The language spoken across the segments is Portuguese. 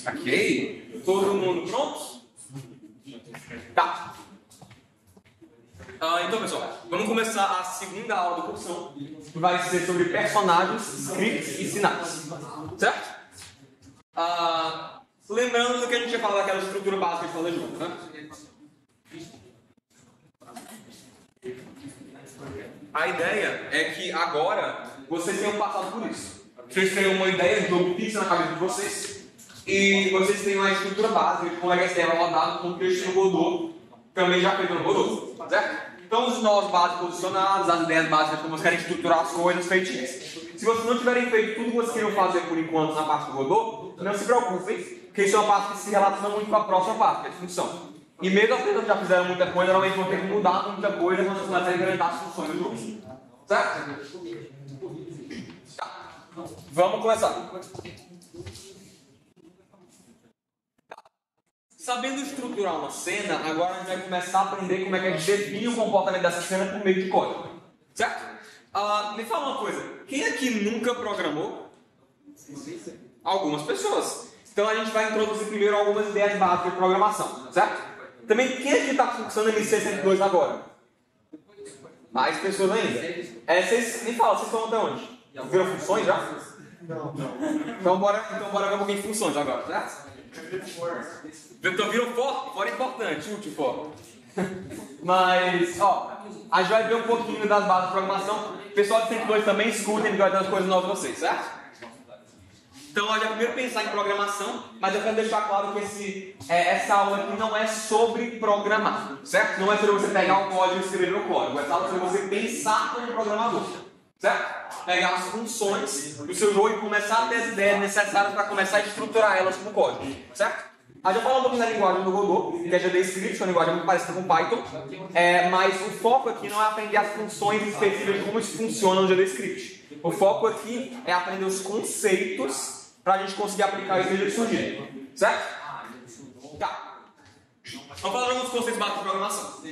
Ok? Todo mundo pronto? Tá. Então, pessoal, vamos começar a segunda aula do cursão, que vai ser sobre personagens, scripts e sinapses. Certo? Lembrando do que a gente ia falar daquela estrutura básica de fazer junto, né? A ideia é que agora vocês tenham passado por isso. Vocês tenham uma ideia de jogo fixa na cabeça de vocês e vocês tenham uma estrutura básica de como é que a ideia vai rodar com o texto no Godot, também já feito no Godot, certo? Então os nós básicos posicionados, as ideias básicas de como vocês querem estruturar as coisas feitinhas. Se vocês não tiverem feito tudo o que vocês queriam fazer por enquanto na parte do Godot, não se preocupem, porque isso é uma parte que se relaciona muito com a próxima parte, que é a função. E mesmo as pessoas que já fizeram muita coisa, normalmente vão ter que mudar muita coisa quando vocês começarem a implementar as funções do jogo. Certo? Tá. Vamos começar. Sabendo estruturar uma cena, agora a gente vai começar a aprender como é que a gente define o comportamento dessa cena por meio de código. Certo? Me fala uma coisa. Quem aqui nunca programou? Algumas pessoas. Então a gente vai introduzir primeiro algumas ideias básicas de programação. Certo? Também, quem aqui está cursando MC102 agora? Mais pessoas ainda. Vocês me falam, vocês estão até onde? Viram funções já? Não. Então bora ver um pouquinho de funções agora, certo? Então viram for? For é importante, útil for. Mas, a gente vai ver um pouquinho das bases de programação. O pessoal de 102 também escutem, que vai ter umas coisas novas para vocês, certo? Então, a gente vai primeiro pensar em programação, mas eu quero deixar claro que essa aula aqui não é sobre programar, certo? Não é sobre você pegar o código e escrever no código, é sobre você pensar como programador, certo? Pegar as funções do seu jogo e começar a ter as ideias necessárias para começar a estruturar elas como código, certo? A gente falou um pouquinho da linguagem do Godot, que é JavaScript, que é uma linguagem muito parecida com Python, mas o foco aqui não é aprender as funções específicas de como isso funciona no JavaScript. O foco aqui é aprender os conceitos para a gente conseguir aplicar isso que surgir. Certo? Tá. Vamos falar alguns conceitos básicos de programação.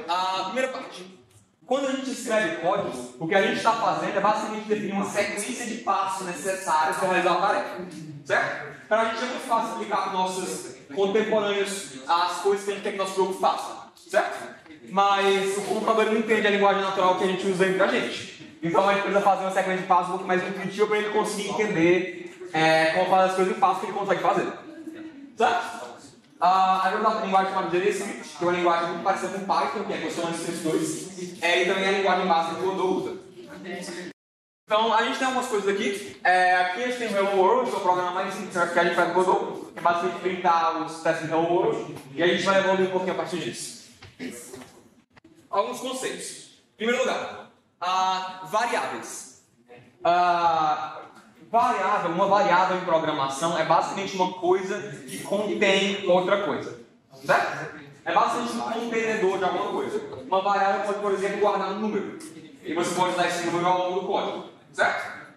A primeira parte. Quando a gente escreve código, o que a gente está fazendo é basicamente definir uma sequência de passos necessários para realizar a tarefa. Certo? Para a gente é muito fácil aplicar para nossos contemporâneos as coisas que a gente quer que nosso jogo faça. Certo? Mas o computador não entende a linguagem natural que a gente usa entre a gente. Então a gente precisa fazer uma sequência de passos um pouco mais intuitiva para ele conseguir entender como fazer as coisas em passos que ele consegue fazer. Certo? A gente usa a linguagem chamada JavaScript, que é uma linguagem muito parecida com Python, que é constante esses dois, e também a linguagem básica que o Godot usa. Então a gente tem algumas coisas aqui. Aqui a gente tem o Hello World, que é o programa mais simples que a gente faz no Godot, que é basicamente printar os testes de Hello World, e a gente vai evoluir um pouquinho a partir disso. Alguns conceitos. Em primeiro lugar, variáveis. Uma variável em programação é basicamente uma coisa que contém outra coisa. Certo? É basicamente um contenedor de alguma coisa. Uma variável pode, por exemplo, guardar um número. E você pode usar esse número ao longo do código. Certo?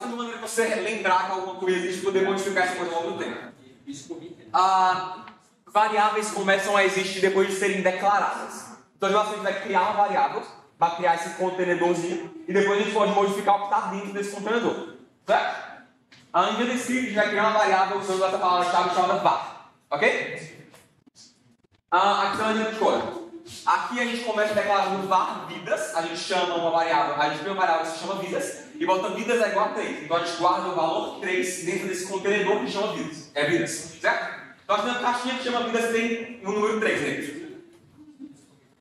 De uma maneira que você lembrar que alguma coisa existe e poder modificar essa coisa ao longo do tempo. Variáveis começam a existir depois de serem declaradas. Então, a gente vai criar uma variável, vai criar esse contenedorzinho, e depois a gente pode modificar o que está dentro desse contenedor. Certo? Em JavaScript, a gente vai criar uma variável usando essa palavra-chave chamada var. Ok? Aqui está a linha de código. Aqui a gente começa declarando var vidas, a gente chama uma variável, a gente cria uma variável que se chama vidas, e bota vidas é igual a 3. Então a gente guarda o valor 3 dentro desse contenedor que chama vidas. É vidas. Certo? Então a gente tem uma caixinha que chama vidas, tem um número 3 dentro.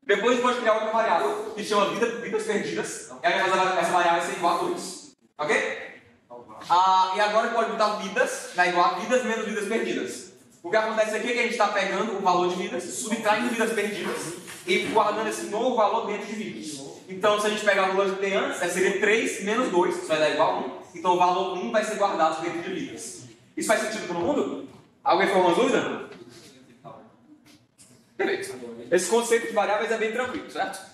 Depois a gente pode criar outra variável que chama vidas perdidas, e aí essa variável vai ser igual a 2. Ok? E agora pode botar vidas, vai igual a vidas menos vidas perdidas. O que acontece aqui é que a gente está pegando o valor de vidas, subtraindo vidas perdidas e guardando esse novo valor dentro de vidas. Então, se a gente pegar o valor que tem antes, seria 3 menos 2, isso vai dar igual a 1. Então, o valor 1 vai ser guardado dentro de vidas. Isso faz sentido para todo mundo? Alguém ficou com uma dúvida? Perfeito. Esse conceito de variáveis é bem tranquilo, certo?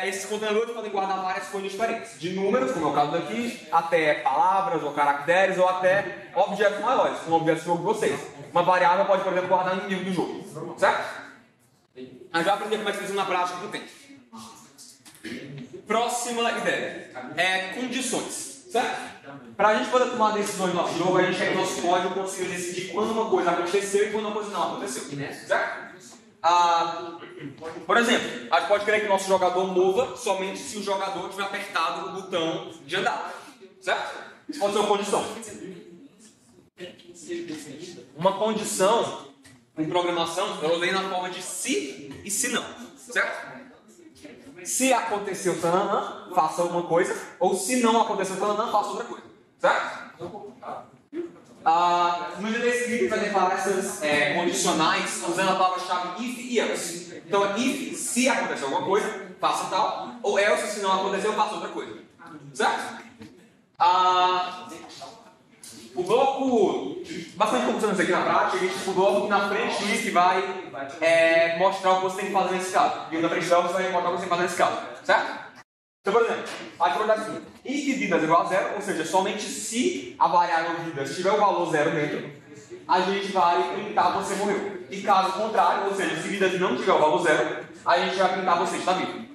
Esses contenedores podem guardar várias coisas diferentes, de números, como é o caso daqui, até palavras ou caracteres, ou até objetos maiores, como objetos do jogo de vocês. Uma variável pode, por exemplo, guardar inimigo do jogo, certo? A gente vai aprender como é que funciona na prática com o tempo. Próxima ideia. Condições. Certo? Para a gente poder tomar decisões no nosso jogo, a gente quer que o nosso código consiga decidir quando uma coisa aconteceu e quando uma coisa não aconteceu. Certo? Por exemplo, a gente pode querer que o nosso jogador mova somente se o jogador tiver apertado o botão de andar. Certo? Isso pode ser uma condição. Uma condição em programação, eu usei na forma de se e se não. Certo? Se aconteceu tananã, faça alguma coisa, ou se não aconteceu tananã, faça outra coisa. Certo? No JavaScript vai declarar essas condicionais usando a palavra-chave if e else. Então, if, se aconteceu alguma coisa, faça tal, ou else, se não aconteceu, faça outra coisa. Certo? O bloco, bastante como funciona isso aqui na prática, o bloco que na frente do if vai mostrar o que você tem que fazer nesse caso. E o da frente do else vai mostrar o que você tem que fazer nesse caso. Certo? Então, por exemplo, aqui vai dar assim: if vidas igual a zero, ou seja, somente se a variável vidas tiver o valor zero dentro, a gente vai printar você morreu. E caso contrário, ou seja, se vidas não tiver o valor zero, a gente vai printar você está vivo.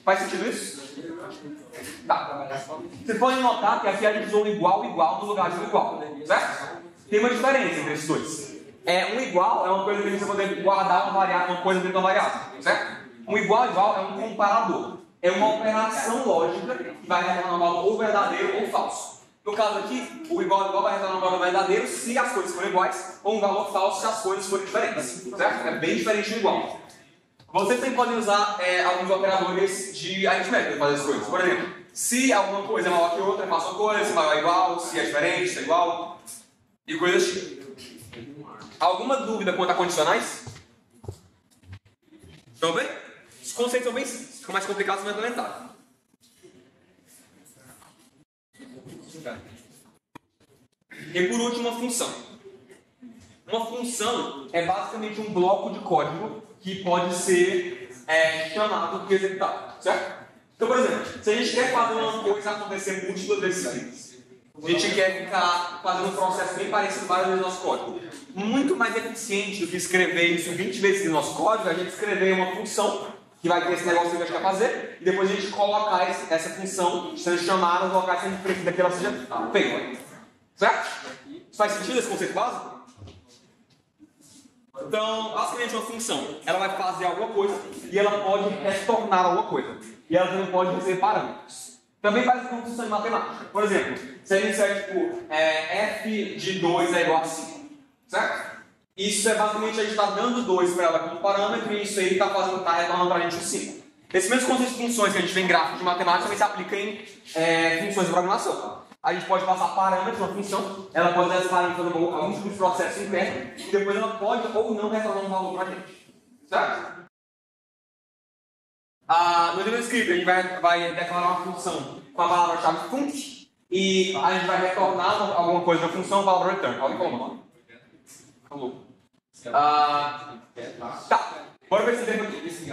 Faz sentido isso? Tá. Vocês podem notar que aqui a gente usou um igual no lugar de um igual. Certo? Tem uma diferença entre esses dois. Um igual é uma coisa que você poder guardar uma coisa dentro da variável. Certo? Um igual é um comparador. É uma operação lógica que vai retornar um valor ou verdadeiro ou falso. No caso aqui, o igual vai retornar um valor verdadeiro se as coisas forem iguais, ou um valor falso se as coisas forem diferentes. Certo? É bem diferente do igual. Vocês também podem usar alguns operadores de aritmética para fazer as coisas. Por exemplo, se alguma coisa é maior que outra, faça uma coisa, se maior é igual, se é diferente, se é igual, e coisas assim. Alguma dúvida quanto a condicionais? Estão bem? Os conceitos são bem simples, ficam mais complicados na implementar. E por último, uma função. Uma função é basicamente um bloco de código que pode ser chamado e executado, certo? Então, por exemplo, se a gente quer fazer uma coisa acontecer múltiplas vezes seguidas, a gente quer ficar fazendo um processo bem parecido várias vezes no nosso código. Muito mais eficiente do que escrever isso 20 vezes no nosso código, a gente escrever uma função que vai ter esse negócio que a gente quer fazer, e depois a gente colocar essa função sendo chamada no local que a gente precisa que ela seja feita. Certo? Isso faz sentido esse conceito básico? Então, basicamente uma função, ela vai fazer alguma coisa e ela pode retornar alguma coisa. E ela também pode receber parâmetros. Também faz uma função de matemática. Por exemplo, se a gente disser, tipo, f de 2 é igual a 5. Certo? Isso é basicamente a gente está dando 2 para ela como parâmetro e isso aí está retornando para a gente o 5. Esse mesmo conceito de funções que a gente vê em gráficos de matemática também se aplica em funções de programação. A gente pode passar parâmetros na função, ela pode dar esse parâmetro fazer alguns tipos de processo interno e depois ela pode ou não retornar um valor para a gente. Certo? No JavaScript a gente vai declarar uma função com a palavra-chave func e a gente vai retornar alguma coisa da função com a palavra return. Alguém falou o nome? Falou. Tá. Bora ver esse exemplo aqui.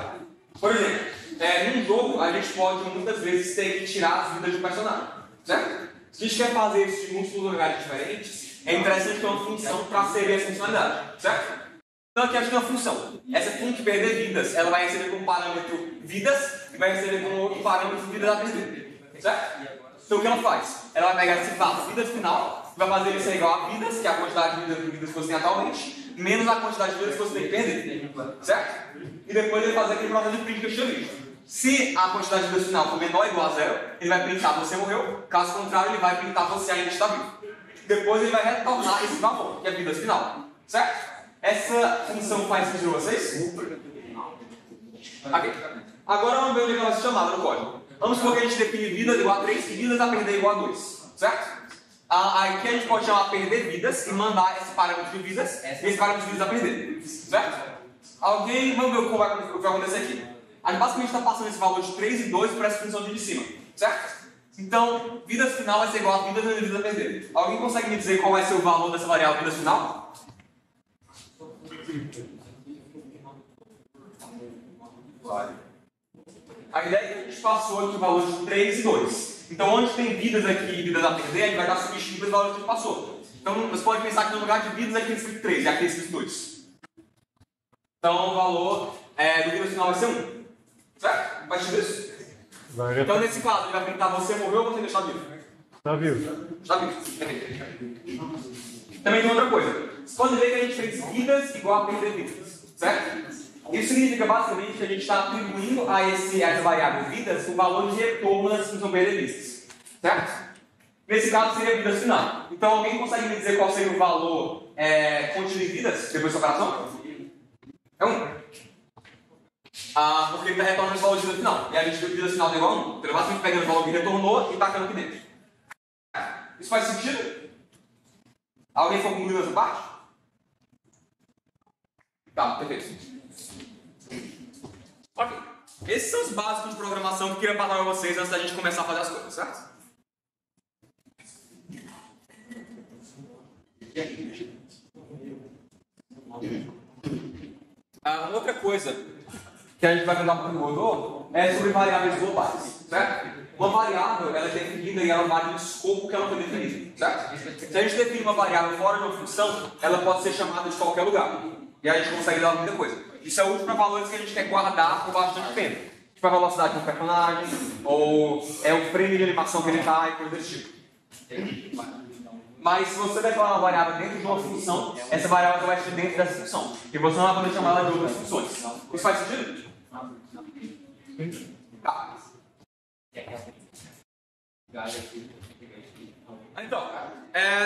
Por exemplo, num jogo a gente pode muitas vezes ter que tirar as vidas de um personagem. Certo? Se a gente quer fazer isso de múltiplos lugares diferentes, é interessante ter uma função para servir essa funcionalidade. Certo? Então aqui a gente tem uma função. Essa func perder vidas, ela vai receber como parâmetro vidas e vai receber como outro parâmetro vidas a perder. Certo? Então o que ela faz? Ela vai pegar esse valor vidas final e vai fazer isso igual a vidas, que é a quantidade de vidas que você tem atualmente, menos a quantidade de vidas que você tem que perder. Certo? E depois ele vai fazer aquele processo de print que eu tinha visto. Se a quantidade de vidas final for menor ou igual a zero, ele vai printar você morreu. Caso contrário, ele vai printar você ainda está vivo. Depois ele vai retornar esse valor, que é vidas final. Certo? Essa função faz sentido para vocês? Ok. Agora vamos ver onde ela vai ser chamada no código. Vamos supor que a gente define vidas igual a 3 e vidas a perder igual a 2. Certo? Aqui a gente pode chamar perder vidas e mandar esse parâmetro de vidas e esse parâmetro de vidas a perder. Certo? Vamos ver o que vai acontecer aqui. A gente basicamente está passando esse valor de 3 e 2 para essa função de cima. Certo? Então, vidas final vai ser igual a vidas e vidas a perder. Alguém consegue me dizer qual vai ser o valor dessa variável vidas final? A ideia é que a gente passou aqui o valor de 3 e 2. Então, onde tem vidas aqui e vidas a perder, a gente vai estar substituindo os valores que a gente passou. Então, você pode pensar que no lugar de vidas aqui é escrito 3 e aqui é escrito 2. Então, o valor do vidas final vai ser 1. Certo? Faz sentido isso? Então, nesse caso, ele vai perguntar: você morreu ou você ainda está vivo? Está vivo. Está vivo. Também tem outra coisa. Você pode ver que a gente fez vidas igual a perder vidas, certo? Isso significa basicamente que a gente está atribuindo a essa variável vidas o valor de retorno das funções perder vidas, certo? Nesse caso seria vidas final. Então alguém consegue me dizer qual seria o valor contido em vidas depois dessa operação? É 1. Porque ele está retornando esse valor de vida final. E a gente viu que vida final é igual a 1. Então ele basicamente pegando o valor que retornou e tacando aqui dentro. Isso faz sentido? Alguém for concluir essa parte? Tá, perfeito. Ok. Esses são os básicos de programação que eu queria passar para vocês antes da gente começar a fazer as coisas, certo? Outra coisa que a gente vai falar para o Godot é sobre variáveis globais, certo? Uma variável ela é definida e ela varia no escopo que ela foi definida, certo? Se a gente define uma variável fora de uma função, ela pode ser chamada de qualquer lugar. E a gente consegue dar muita coisa. Isso é útil para valores que a gente quer guardar por bastante tempo. Tipo a velocidade de um personagem, ou o frame de animação que ele está e coisa desse tipo. Mas se você declarar uma variável dentro de uma função, essa variável vai ser dentro dessa função. E você não vai poder chamar ela de outras funções. Isso faz sentido? Tá. Então,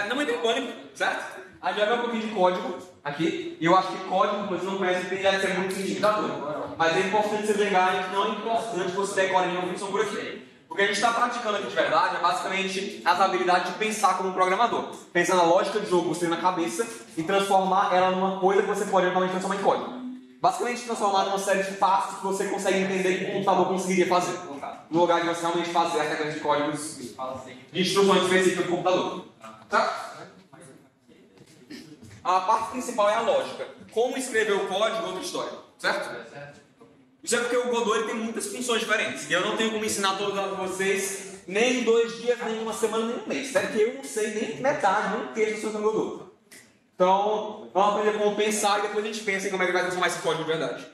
não entrem em pânico, certo? A gente vai ver um pouquinho de código aqui. E eu acho que código, você não conhece, tem de ser muito intimidador. Mas é importante vocês lembrarem que não é importante você decorar nenhuma função por aqui. O que a gente está praticando aqui de verdade é basicamente as habilidades de pensar como um programador. Pensar na lógica de jogo que você tem na cabeça e transformar ela numa coisa que você pode eventualmente transformar em código. Basicamente transformar numa série de passos que você consegue entender que o computador conseguiria fazer. No lugar de você realmente fazer essa grande de códigos de instruções específicas do computador. Tá? A parte principal é a lógica. Como escrever o código é outra história. Certo? Isso é porque o Godot ele tem muitas funções diferentes. E eu não tenho como ensinar todas a vocês nem em 2 dias, nem em 1 semana, nem em 1 mês. Certo? Que eu não sei nem metade, nem um terço das coisas do Godot. Então, vamos aprender como pensar e depois a gente pensa em como é que vai transformar esse código de verdade.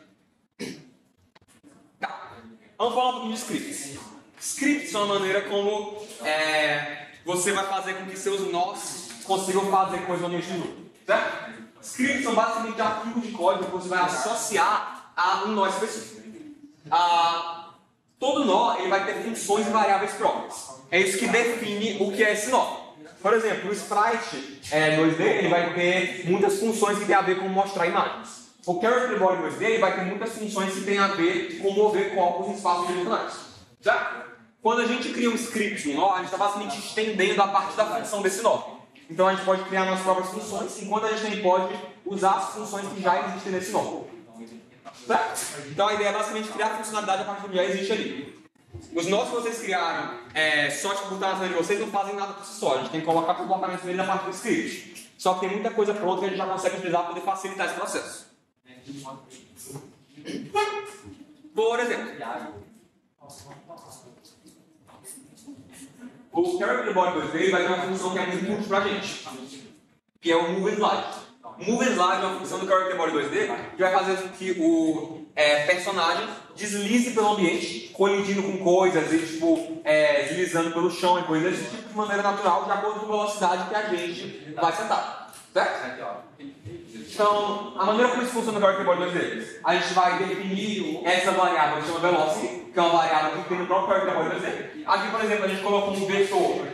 Tá. Vamos falar um pouquinho de scripts. Scripts são uma maneira como você vai fazer com que seus nós consigam fazer coisas no ambiente de loop. Certo? Scripts são basicamente arquivos de código que você vai associar a um nó específico. Todo nó ele vai ter funções e variáveis próprias. É isso que define o que é esse nó. Por exemplo, o sprite 2D ele vai ter muitas funções que tem a ver com mostrar imagens. O character body 2D ele vai ter muitas funções que tem a ver com mover corpos em espaços dimensionais. Certo? Quando a gente cria um script no nó, a gente está basicamente estendendo a parte da função desse nó. Então a gente pode criar nossas próprias funções, enquanto a gente também pode usar as funções que já existem nesse nó. Certo? Então a ideia é basicamente criar a funcionalidade a partir do que já existe ali. Os nós que vocês criaram, só tipo, botar na frente de vocês, não fazem nada por si só. A gente tem que colocar comportamentos nele na parte do script. Só que tem muita coisa pronta que a gente já consegue utilizar para poder facilitar esse processo. Por exemplo, o character body 2D vai ter uma função que é muito útil para a gente, que é o move and slide. Move and slide é uma função do character body 2D que vai fazer com que o personagem deslize pelo ambiente, colidindo com coisas e tipo, deslizando pelo chão e coisas desse tipo de maneira natural, de acordo com a velocidade que a gente vai sentar. Certo? Então, a maneira como isso funciona no character body 2D, a gente vai definir essa variável que chama velocity, que é uma variável que tem no próprio character body 2D. Aqui, por exemplo, a gente colocou um vetor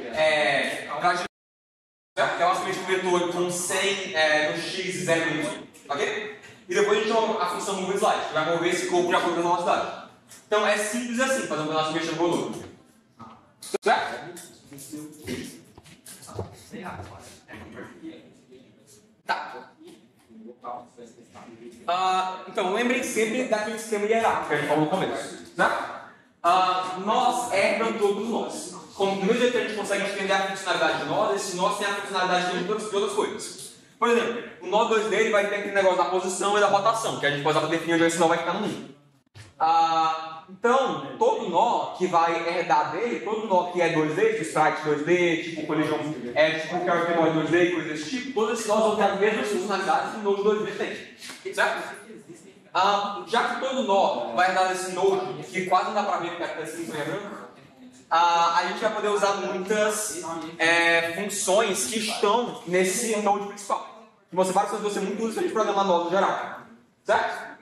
que é basicamente um vetor com 100 no x e 0 no y, ok? E depois a gente chama a função move slide, que vai mover esse corpo de acordo com a velocidade. Então é simples assim, fazer um pedaço mexer no volume. Certo? Tá. Então lembrem sempre daquele esquema hierárquico que a gente falou no começo. Né? Nós herdam todos nós. Como do mesmo jeito que a gente consegue entender a funcionalidade de nós, esse nós tem a funcionalidade de outras coisas. Por exemplo, o nó 2D ele vai ter aquele negócio da posição e da rotação, que a gente pode usar para definir onde esse nó vai ficar no mundo. Então, todo nó que vai herdar dele, todo nó que é 2D, tipo sprite 2D, tipo collision, tipo character body 2D, coisas desse tipo, todos esses nós vão ter as mesmas funcionalidades que o Node 2D tem. Certo? Já que todo nó vai dar esse node, que quase não dá para ver porque está escrito em branco, a gente vai poder usar muitas funções que estão nesse node principal. Que você vai ser muito útil de programar nó no geral. Certo?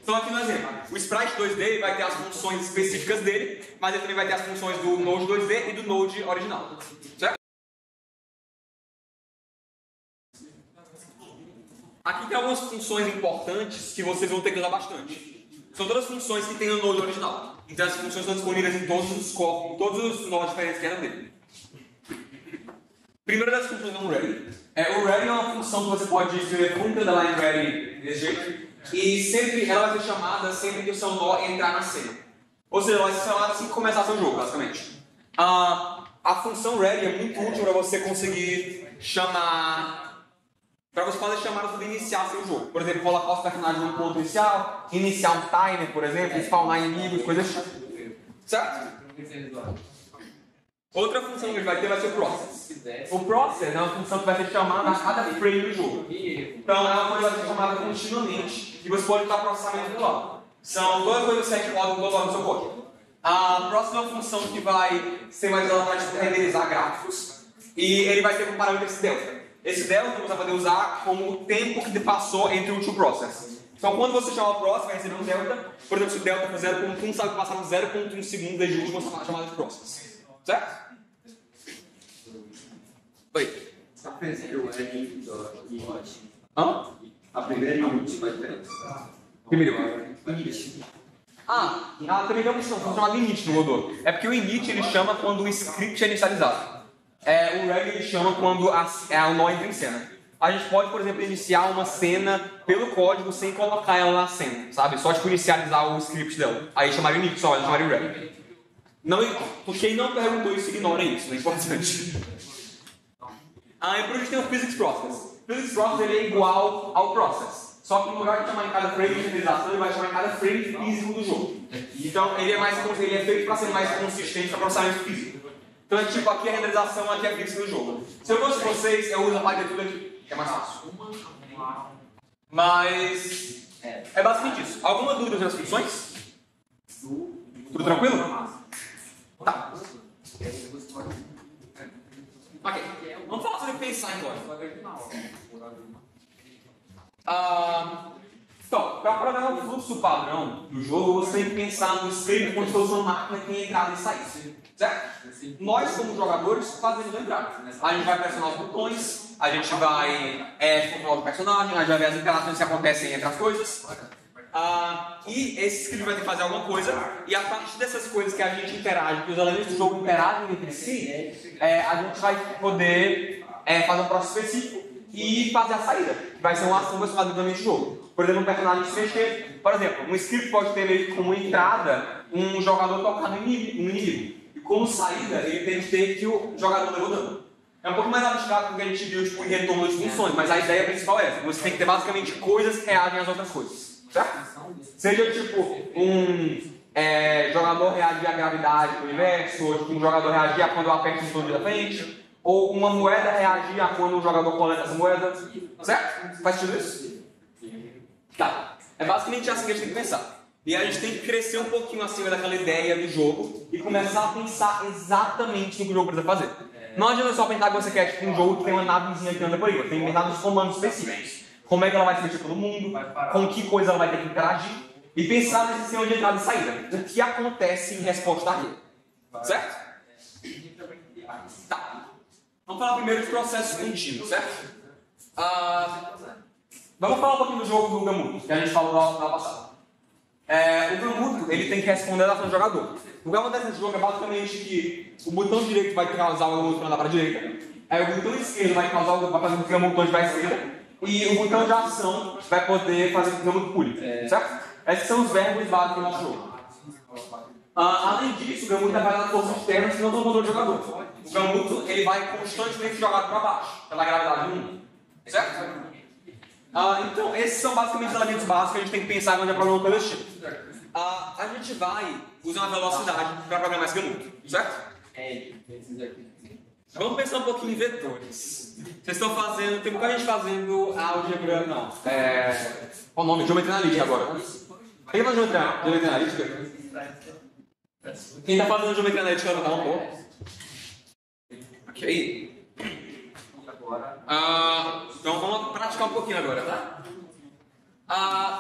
Então aqui no exemplo, o Sprite 2D vai ter as funções específicas dele, mas ele também vai ter as funções do Node 2D e do Node original. Certo? Aqui tem algumas funções importantes que vocês vão ter que usar bastante. São todas as funções que tem no Node original. Então as funções estão disponíveis em todos os corpos, todos os nodes diferentes que eram dele. Primeiro das funções é o ready. O ready é uma função que você pode escrever com underline ready desse jeito. E sempre ela vai ser chamada sempre que o seu nó entrar na cena. Ou seja, ela vai ser chamada assim que começar seu jogo, basicamente. A função ready é muito útil para você conseguir chamar. Para você fazer chamadas para iniciar seu jogo. Por exemplo, colocar os personagens num ponto inicial, iniciar um timer, por exemplo, spawnar inimigos, coisas assim. Certo? Outra função que ele vai ter vai ser o process. O process é uma função que vai ser chamada a cada frame do jogo. Então é uma coisa que vai ser chamada continuamente e você pode estar processamento do lado. São duas coisas que você pode colocar no seu código. A próxima função que vai ser mais usada para renderizar gráficos e ele vai ter um parâmetro esse delta. Esse delta você vai poder usar como o tempo que passou entre o último process. Então quando você chamar o process vai receber um delta. Por exemplo, se o delta for 0.1, sabe que passaram 0.1 segundos desde a última chamada de process. Certo? Oi. A primeira A primeira init vai ter. Primeiro. Também tem uma função chamada init no Godot. É porque o init ele chama quando o script é inicializado. O ready ele chama quando o nó entra em cena. A gente pode, por exemplo, iniciar uma cena pelo código sem colocar ela na cena, sabe? Só tipo inicializar o script dela. Aí chamaria init, só chamaria ready. Não, quem não perguntou isso, ignora isso, não é importante. E por isso tem o Physics Process. O Physics Process ele é igual ao Process. Só que no lugar de chamar em cada frame de renderização, ele vai chamar em cada frame físico do jogo. Então ele é feito para ser mais consistente para processamento físico. Então é tipo, aqui é a renderização, aqui é a física do jogo. Se eu fosse vocês, eu uso a parte de tudo aqui, que é mais fácil. Mas é basicamente isso. Alguma dúvida nas funções? Tudo tranquilo? Tá. Ok. Vamos falar sobre pensar agora. Então, para programar o fluxo padrão do jogo, você tem que pensar no script como se fosse uma máquina que tem entrada e saída. Certo? Nós, como jogadores, fazemos a entrada. A gente vai pressionar os botões, a gente vai controlar o personagem, a gente vai ver as interações que acontecem entre as coisas. E esse script vai ter que fazer alguma coisa, e a partir dessas coisas que a gente interage, que os elementos do jogo interagem entre si, a gente vai poder fazer um processo específico e fazer a saída, que vai ser uma ação relacionada ao jogo. Por exemplo, um personagem se mexer. Por exemplo, um script pode ter meio que como entrada um jogador tocar no inimigo. E como saída, ele tem que ter que o jogador levou dano. É um pouco mais abstrato do que a gente viu tipo, em retorno de funções, mas a ideia principal é essa. Você tem que ter basicamente coisas que reagem às outras coisas. Certo? Seja tipo um jogador reagir à gravidade do universo, ou tipo, um jogador reagir a quando eu aperto o botão da frente, ou uma moeda reagir a quando o jogador coleta as moedas. Certo? Faz tudo isso? Tá. É basicamente assim que a gente tem que pensar. E a gente tem que crescer um pouquinho acima daquela ideia do jogo e começar a pensar exatamente no que o jogo precisa fazer. Não adianta só pensar que você quer tipo, um jogo que tem uma navezinha que anda por aí. Você tem que pensar nos comandos específicos. Como é que ela vai se mexer todo mundo, com que coisa ela vai ter que interagir, e pensar nesse sistema de entrada e saída. O que acontece em resposta àquilo. Certo? Tá. Vamos falar primeiro de processos contínuos, certo? Vamos falar um pouquinho do jogo do Gamuto, que a gente falou na aula passada. O Gamuto, ele tem que responder à ação do jogador. O que acontece nesse jogo é basicamente que o botão direito vai causar o Gamuto para andar para a direita, o botão esquerdo vai fazer com que o Gamuto ande para a esquerda, e o botão de ação vai poder fazer com que o Gamuto pule, certo? Esses são os verbos básicos do nosso jogo. Além disso, o Gamuto vai dar forças externas que não estão no controle do jogador. O Gamuto ele vai constantemente jogado para baixo, pela gravidade do mundo, certo? Então, esses são basicamente os elementos básicos que a gente tem que pensar quando é programa coisa desse tipo. A gente vai usar uma velocidade para programar esse Gamuto, certo? Vamos pensar um pouquinho em vetores. Vocês estão fazendo, tem muita gente fazendo álgebra, não. Qual o nome? Geometria analítica agora. Quem faz geometria analítica? Quem está fazendo geometria analítica levantar um pouco. Ok. Então vamos praticar um pouquinho agora, tá?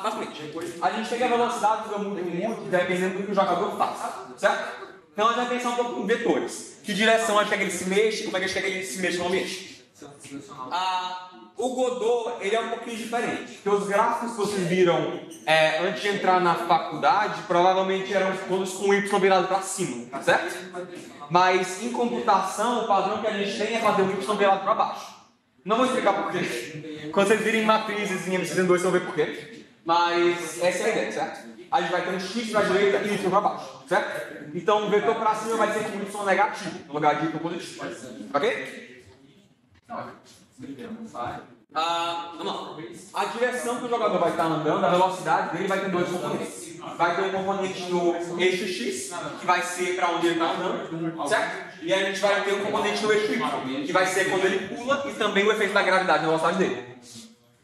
Basicamente, a gente tem a velocidade do Gamuto dependendo do que o jogador faz, certo? Então a gente vai pensar um pouco em vetores. Que direção a gente quer que ele se mexa, como é que a gente quer que ele se mexa no ambiente. O Godot, ele é um pouquinho diferente. Porque os gráficos que vocês viram antes de entrar na faculdade, provavelmente eram todos com Y virado para cima, certo? Mas em computação, o padrão que a gente tem é fazer o Y virado para baixo. Não vou explicar porquê. Quando vocês virem matrizes em MC2, vocês vão ver porquê. Mas essa é a ideia, certo? A gente vai ter um X para a direita e Y para baixo, certo? Então o vetor para cima vai ser com Y negativo, no lugar de Y positivo. Ok? Vamos lá. A direção que o jogador vai estar andando, a velocidade dele vai ter dois componentes. Vai ter um componente no eixo X, que vai ser para onde ele está andando, certo? E aí a gente vai ter um componente no eixo Y, que vai ser quando ele pula e também o efeito da gravidade na velocidade dele.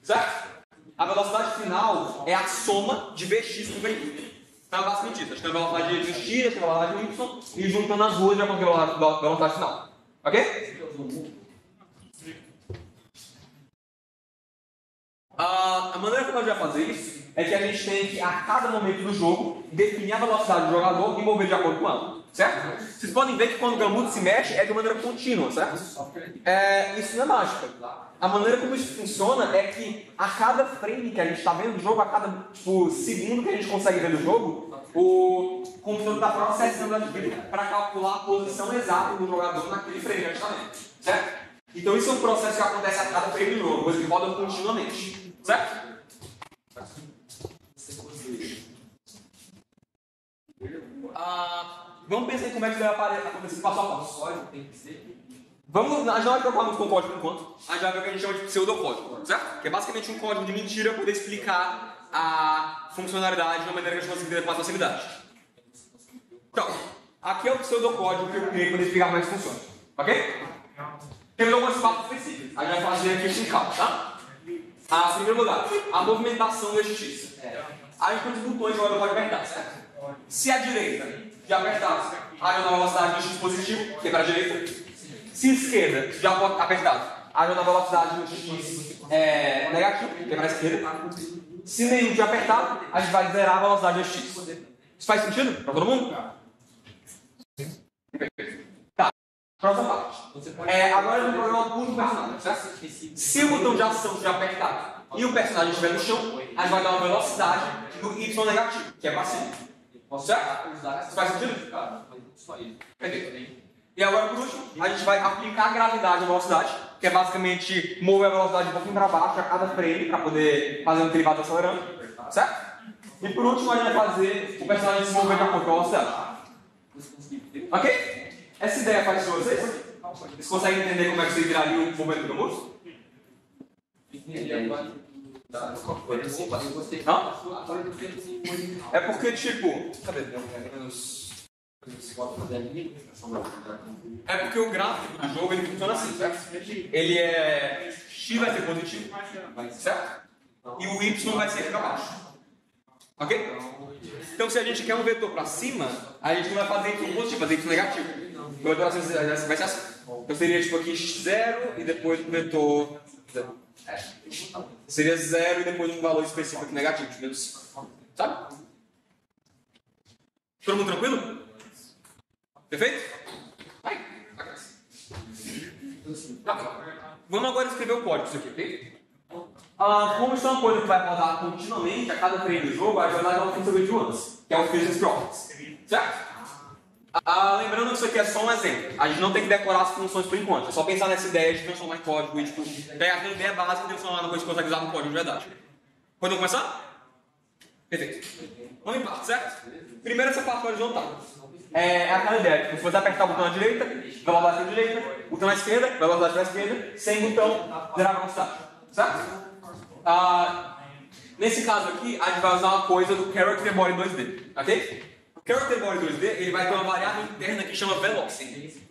Certo? A velocidade final é a soma de Vx com Vy. Então é basicamente isso. A gente tem a velocidade de X, a gente tem a velocidade de Y, e juntando as duas já consegue a velocidade final. Ok? A maneira que nós vamos fazer isso é que a gente tem que, a cada momento do jogo, definir a velocidade do jogador e mover de acordo com ela. Certo? Vocês podem ver que quando o Gamuto se mexe é de maneira contínua, certo? Isso não é mágica. A maneira como isso funciona é que a cada frame que a gente está vendo do jogo, a cada segundo que a gente consegue ver do jogo, o computador está processando aquilo para calcular a posição exata do jogador naquele frame que a gente está vendo. Certo? Então isso é um processo que acontece a cada frame do jogo, coisa que roda continuamente. Certo? Vamos pensar em como é que vai acontecer passo a passo. A gente não vai preocupar muito com o código por enquanto. A gente vai ver o que a gente chama de pseudocódigo, certo? Que é basicamente um código de mentira para poder explicar a funcionalidade de uma maneira que a gente consiga entender com mais facilidade. Então, aqui é o pseudocódigo que eu criei para explicar como é que funciona. Ok? Temos algumas partes específicas. A gente vai fazer aqui com calma, tá? Em primeiro lugar, a movimentação do eixo X. A gente tem os botões que agora pode apertar, certo? Se a direita de apertado, haja na velocidade do X positivo, que é para a direita. Se a esquerda de apertado, haja na velocidade do X negativo, que é para a esquerda. Se nenhum de apertado, a gente vai zerar a velocidade do X. Isso faz sentido para todo mundo? Tá. Próxima parte. Agora a gente vai programar um personagem, certo? Se o botão de ação estiver apertado e o personagem estiver no chão, a gente vai dar uma velocidade do Y negativo, que é para cima. Certo? Isso faz sentido? Perfeito. E agora, por último, a gente vai aplicar a gravidade à velocidade, que é basicamente mover a velocidade um pouquinho para baixo a cada frame, para poder fazer um derivado acelerando. Certo? E por último, a gente vai fazer o personagem se mover de acordo com a velocidade. Ok? Essa ideia faz de vocês? Vocês conseguem entender como é que você viraria o movimento do moço? É porque, tipo... Cadê? É porque o gráfico do jogo ele funciona assim, certo? Ele é... X vai ser positivo, certo? E o Y vai ser para baixo. Ok? Então, se a gente quer um vetor para cima, a gente não vai fazer Y positivo, vai fazer Y negativo. O vetor vai ser assim. Então, seria tipo aqui 0 e depois o vetor... Seria 0 e depois um valor específico aqui negativo, menos 5. Sabe? Todo mundo tranquilo? Perfeito? Vai. Vamos agora escrever o código disso aqui, ok? Como isso é uma coisa que vai rodar continuamente a cada frame do jogo, a gente vai dar uma função de once, que é o physics properties. Certo? Lembrando que isso aqui é só um exemplo. A gente não tem que decorar as funções por enquanto. É só pensar nessa ideia de transformar em código e pegar aquela ideia básica e transformar numa coisa que consegue usar no código de verdade. Podemos começar? Perfeito. Vamos em parte, certo? Primeiro essa parte horizontal. É aquela ideia de se você apertar o botão à direita, velocidade à direita, botão à esquerda, velocidade para a esquerda, sem botão, zerar a velocidade. Certo? Nesse caso aqui, a gente vai usar uma coisa do Character Body 2D. Ok? Character Body 2D, ele vai ter uma variável interna que chama Velocity.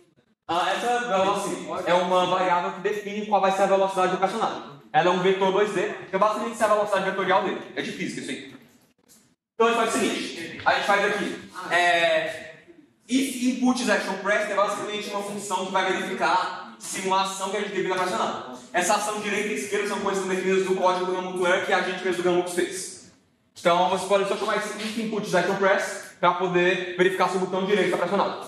Essa velocity é uma variável que define qual vai ser a velocidade do personagem. Ela é um vetor 2D, que é basicamente a velocidade vetorial dele. É de física, isso aí. Então a gente faz o seguinte, a gente faz aqui, if input is action pressed é basicamente uma função que vai verificar se uma ação que a gente devia pressionar. Essa ação direita e esquerda são coisas definidas do código do Gamut que a gente fez do Gamut fez. Então você pode só chamar esse if input is action pressed para poder verificar se o botão direito está pressionado.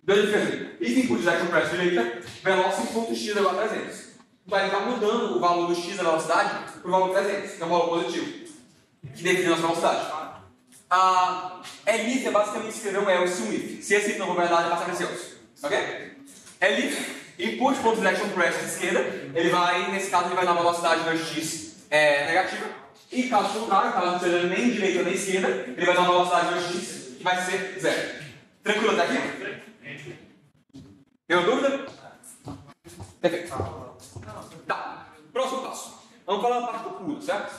Então a gente fez aqui, if input is action pressed direita, velocity.x igual a 300. Vai ficar mudando o valor do x da velocidade para o valor 300, que é um valor positivo, que define a nossa velocidade. Elif é basicamente escrever um else e um if. Se esse if não for verdade, passa a ser else. Ok? Elif, input.action press de esquerda, ele vai, nesse caso, ele vai dar uma velocidade do x negativa. E caso contrário, caso não seja nem direita nem esquerda, ele vai dar uma velocidade do x que vai ser 0. Tranquilo até aqui? Tem uma dúvida? Perfeito. Tá, próximo passo. Vamos falar da parte do pulo, certo?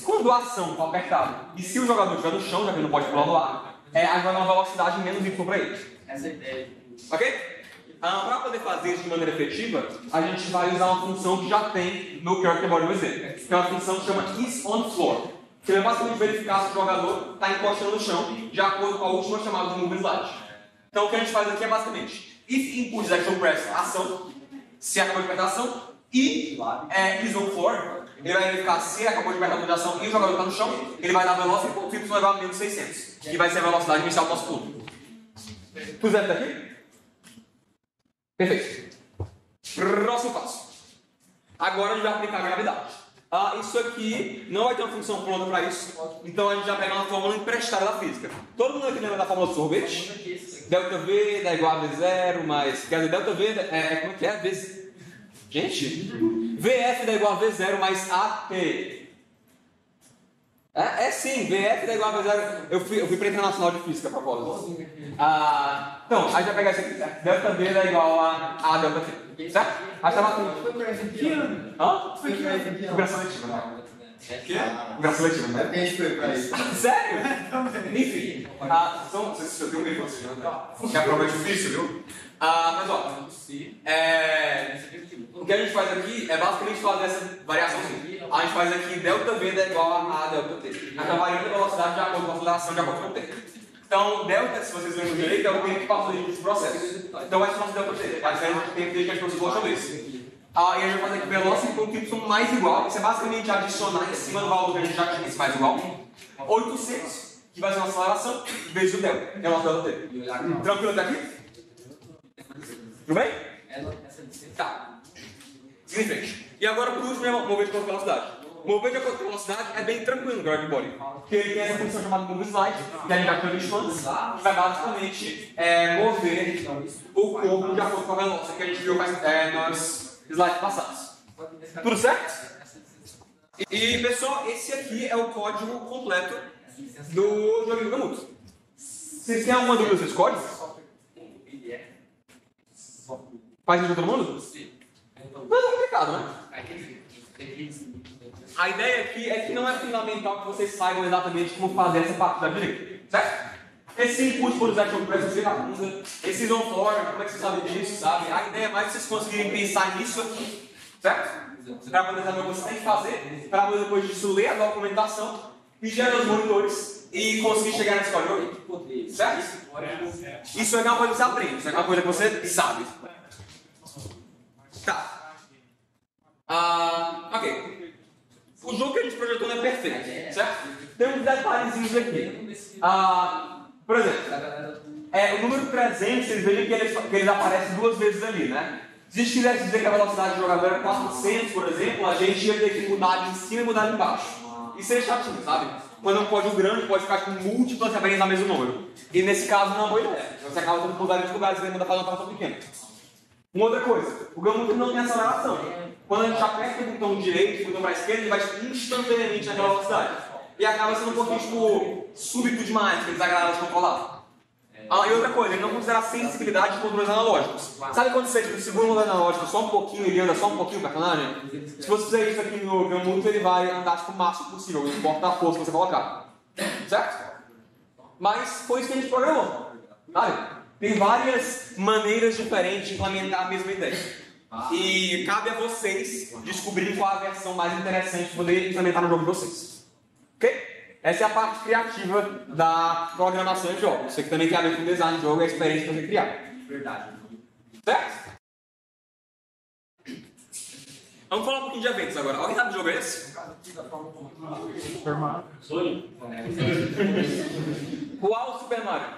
Quando a ação está apertada e se o jogador estiver no chão, já que ele não pode pular no ar, a gente vai dar uma velocidade menos y para ele. Essa é a ideia. Ok? Para poder fazer isso de maneira efetiva, a gente vai usar uma função que já tem no Character Body UZ, que é uma função que chama isOnFloor, que vai basicamente verificar se o jogador está encostando no chão de acordo com a última chamada do Move Slide. Então o que a gente faz aqui é basicamente if input action press ação, se acabou de apertar a ação, e isOnFloor, ele vai verificar se acabou de apertar a ação e o jogador está no chão, ele vai dar velocity.y igual a menos 600, que vai ser a velocidade inicial do nosso pulo. Tudo certo aqui? Perfeito. Próximo passo. Agora a gente vai aplicar a gravidade. Isso aqui não vai ter uma função pronta para isso, então a gente vai pegar uma fórmula emprestada da física. Todo mundo aqui lembra da fórmula do sorvete? Delta V dá igual a V0 mais... Quer dizer, delta V como é que é? Gente, VF dá igual a V0 mais AT. Sim, VF dá igual a V0. Eu fui para Internacional de Física, para propósito. Então, a gente vai pegar isso aqui. Delta V dá igual a delta T. Certo? A gente vai... Foi para essa aqui? Hã? Foi Figuração letiva, né? Figuração letiva, né? A gente foi para isso. Sério? Enfim. Vocês já viram meio fácil, né? Que é a prova é difícil, viu? Mas ó, o que a gente faz aqui é basicamente fazer essa variação assim. A gente faz aqui delta V é igual a delta T. A gente varia a velocidade de acordo com a aceleração de acordo com o tempo. Então, delta, se vocês lembram direito, é o tempo que passou desse processo. Então vai ser nosso delta T. A diferença de tempo desde que a gente processou achou isso. E a gente vai fazer aqui velocity.y mais igual. Isso é basicamente adicionar em cima do valor que a gente já tinha, esse mais igual. 800, que vai ser uma aceleração, vezes o delta, que é o nosso delta T. Tranquilo até aqui? Tudo bem? Tá. Seguindo em frente. E agora, por último, é mover de acordo com a velocidade. Mover de acordo com a velocidade é bem tranquilo no Gravity Body. Porque ele tem essa função chamada Move Slide, que a gente já visto antes, que vai basicamente mover o corpo de acordo com a velocidade que a gente viu nos slides passados. Tudo certo? E pessoal, esse aqui é o código completo do joguinho do Gamut. Vocês têm alguma dúvida desse código? Faz sentido todo mundo? Não é complicado, né? A ideia aqui é que não é fundamental que vocês saibam exatamente como fazer essa parte da direita, certo? Esse input por usar de press, esse isOnFloor, como é que vocês sabem disso, sabe? A ideia é mais que vocês conseguirem pensar nisso aqui, certo? Para poder saber o que vocês têm que fazer, para poder depois disso ler a documentação e gerar os monitores e conseguir chegar nesse código aqui, certo? Isso é uma coisa que você aprende, isso é uma coisa que você sabe. Tá. Ok. O jogo que a gente projetou não é perfeito, certo? Tem uns detalhezinhos aqui. Por exemplo, o número 300, vocês vejam que eles aparecem duas vezes ali, né? Se a gente quisesse dizer que a velocidade do jogador era 400, por exemplo, a gente ia ter que mudar ali em cima e mudar ali embaixo. Isso é chatinho, sabe? Quando é um código grande, pode ficar com múltiplas referências ao mesmo número. E nesse caso não é uma boa ideia. Você acaba tendo que mudar de lugares e mudar para uma operação pequena. Uma outra coisa, o Gamut não tem aceleração. Quando a gente aperta o botão direito e o botão para a esquerda, ele vai instantaneamente naquela velocidade. E acaba sendo um pouquinho súbito demais, que é desagradável de controlar. E outra coisa, ele não considera a sensibilidade de controles analógicos. Sabe quando você segura um controle analógico só um pouquinho e ele anda só um pouquinho o personagem? Se você fizer isso aqui no Gamut, ele vai andar o máximo possível, não importa a força que você colocar. Certo? Mas foi isso que a gente programou. Sabe? Tem várias maneiras diferentes de implementar a mesma ideia. E cabe a vocês descobrirem qual a versão mais interessante para poder implementar no jogo de vocês. Ok? Essa é a parte criativa da programação de jogos. Você que também tem a ver com design de jogo, é a experiência que você criar. Verdade. Certo? Vamos falar um pouquinho de eventos agora. Alguém sabe que jogo é esse? Super Mario. Qual Super Mario?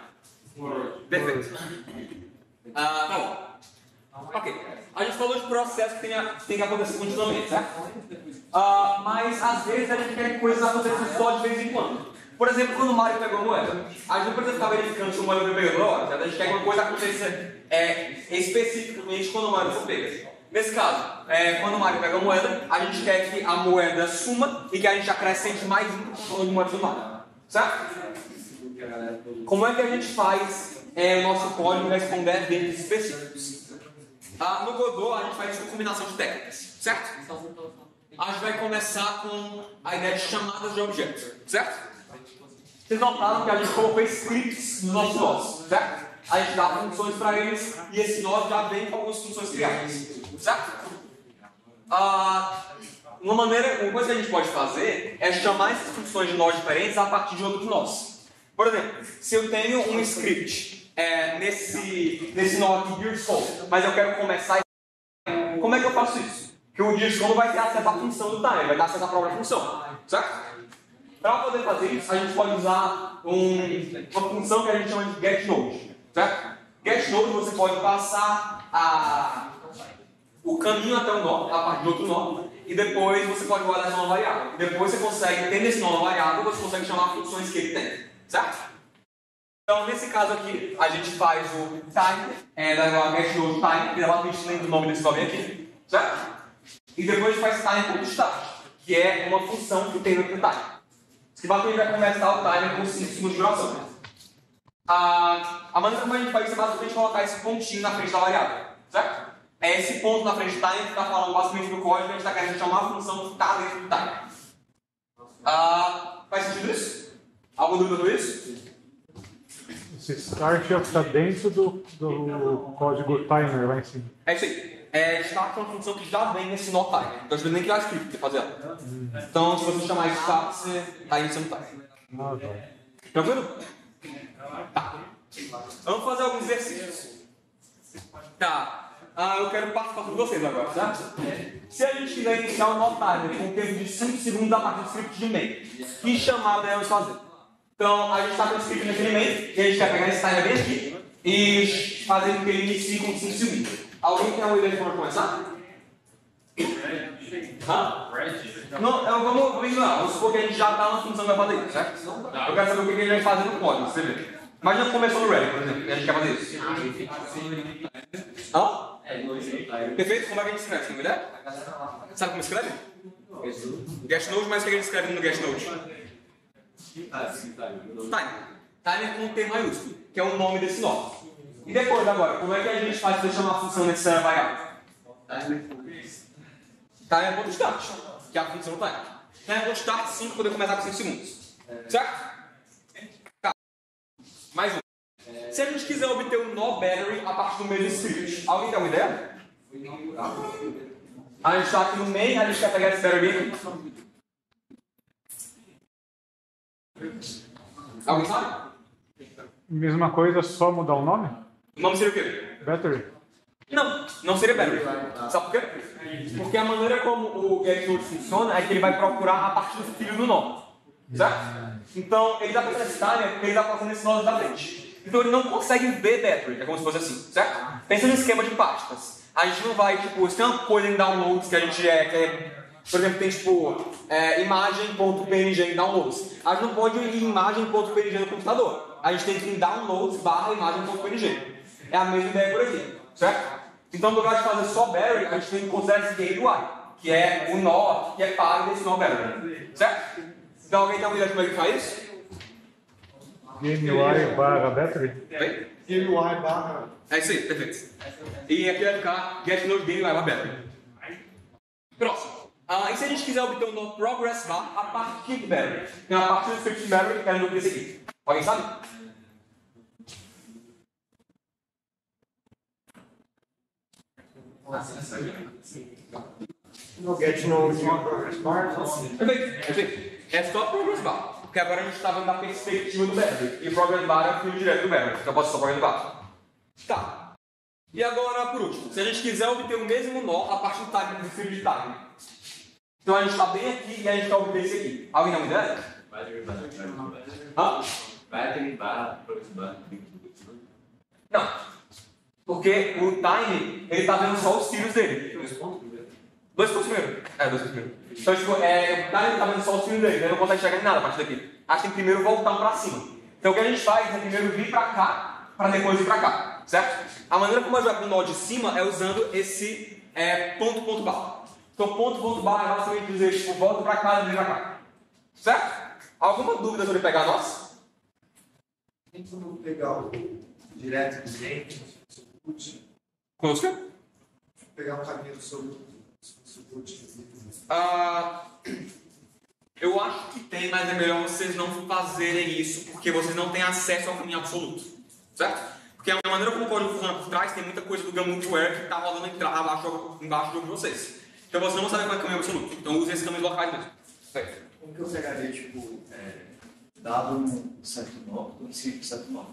Perfeito. Bom. Ok. A gente falou de processo que tem que acontecer continuamente, certo? Mas às vezes a gente quer que coisas aconteçam só de vez em quando. Por exemplo, quando o Mario pegou a moeda, a gente não precisa ficar verificando se o Mario pegou toda hora, certo? A gente quer que uma coisa aconteça especificamente quando o Mario for pego. Nesse caso, quando o Mario pega a moeda, a gente quer que a moeda suma e que a gente acrescente mais um controle de moeda do Mario. Certo? Como é que a gente faz o nosso código responder a eventos específicos? No Godot, a gente faz uma combinação de técnicas, certo? A gente vai começar com a ideia de chamadas de objetos, certo? Vocês notaram que a gente colocou scripts nos nossos nós, certo? A gente dá funções para eles e esse nó já vem com algumas funções criadas, certo? Uma coisa que a gente pode fazer é chamar essas funções de nós diferentes a partir de outros nós. Por exemplo, se eu tenho um script nesse nó aqui, DIRSCOM, mas eu quero começar. Como é que eu faço isso? Que o DIRSCOM não vai ter acesso à função do time, ele vai dar acesso à própria função, certo? Para poder fazer isso, a gente pode usar uma função que a gente chama de getNode, certo? GetNode você pode passar o caminho até o nó, a partir de outro nó, e depois você pode guardar essa nova variável. Depois você consegue, tendo esse nova variável, você consegue chamar funções que ele tem, certo? Então, nesse caso aqui, a gente faz o time, da getNode time, que é gente lembra o nome desse nome aqui, certo? E depois a gente faz time.start, que é uma função que tem no time. Esse aqui vai começar o timer com 5 segundos de duração. A maneira como a gente faz isso é basicamente colocar esse pontinho na frente da variável, certo? É esse ponto na frente do time que está falando basicamente do código, a gente está querendo chamar a função que está dentro do timer. Faz sentido isso? Alguma dúvida sobre isso? Esse start está dentro do código timer lá em cima. É isso aí. Start é uma função que já vem nesse nó timer. Então a gente nem criar script para fazer ela. Então se você chamar start, você está iniciando o timer. Tá. Tranquilo? Tá. Vamos fazer alguns exercícios. Tá. Eu quero participar com vocês agora, certo? Se a gente quiser iniciar o nó timer com um tempo de 5 segundos a partir do script de main, que chamada devemos fazer? Então, a gente está com o script naquele main, e a gente quer pegar esse timer bem aqui e fazer com que ele inicie com 5 segundos. Alguém tem alguma ideia de como começar? Não, vamos ignorar. Vamos supor que a gente já está na função que vai fazer isso, certo? Eu quero saber o que ele vai fazer no código, você vê. Imagina que começou no ready, por exemplo, e a gente quer fazer isso. Perfeito? Como é que a gente escreve? Tem uma ideia? Sabe como escreve? GetNode, mas o que a gente escreve no GetNode? Time. Time é com um T maiúsculo, que é o nome desse nó. E depois, agora, como é que a gente faz para chamar a função nessa variável? Time.start, que é a função do time. Time.start 5 para poder começar com 5 segundos. Certo? Tá. Mais um. Se a gente quiser obter um nó battery a partir do mesmo script, alguém tem uma ideia? A gente está aqui no main, a gente quer pegar esse battery aqui. Alguém sabe? Mesma coisa, só mudar o nome? O nome seria o quê? Battery? Não seria battery. Sabe por quê? Porque a maneira como o GetNode funciona é que ele vai procurar a partir do filho do nó. Certo? Então, ele está fazendo esse timer porque ele está passando esse nó da frente. Então, ele não consegue ver battery. É como se fosse assim, certo? Pensa no esquema de pastas. A gente não vai, se tem uma coisa em downloads que a gente por exemplo, tem imagem.png em downloads. A gente não pode ir em imagem.png no computador. A gente tem que ir em downloads/imagem.png. É a mesma ideia por aqui, certo? Então, no lugar de fazer só battery, a gente tem que considerar esse gateway, que é o nó que é pago desse nó battery, certo? Então, alguém tem uma ideia de como é que faz isso? GameUI/battery? GameUI/. É isso aí, perfeito. E aqui vai ficar getNode GameUI/battery. Próximo. E se a gente quiser obter um nó progress bar a partir do battery? Então, a partir do script battery, eu quero no desse aqui. Alguém sabe? No get no progress bar. Perfeito. É só progress bar. Porque agora a gente está vendo da perspectiva do Berber. E progress bar é o fio direto do Berber. Então pode ser só progress bar. Tá. E agora, por último, se a gente quiser obter o mesmo nó a partir do time, do fio de time. Então a gente está bem aqui e a gente quer obter esse aqui. Alguém dá uma ideia? Hã? Battery bar, progress bar. Não. Porque o time, ele está vendo só os fios dele. 2 pontos primeiro. 2 pontos primeiro. Então, tipo, o time está vendo só os fios dele, ele não consegue chegar em nada a partir daqui. A gente tem que primeiro voltar para cima. Então, o que a gente faz é primeiro vir para cá, para depois vir para cá. Certo? A maneira como a gente vai para o nó de cima é usando esse ponto bar. Então, ponto bar é basicamente dizer, tipo, volta para cá e vem para cá. Certo? Alguma dúvida sobre pegar nós? Tem como pegar o direto do dente, Conosco? pegar o caminho sobre o Eu acho que tem, mas é melhor vocês não fazerem isso, porque vocês não têm acesso ao caminho absoluto. Certo? Porque a maneira como o código funciona por trás, tem muita coisa do Gamutware que está rodando embaixo de vocês. Então vocês não sabem qual é o caminho absoluto. Então usem esses caminhos locais mesmo. Certo? Como que eu pegaria, tipo, dado um certo nó, um certo nó,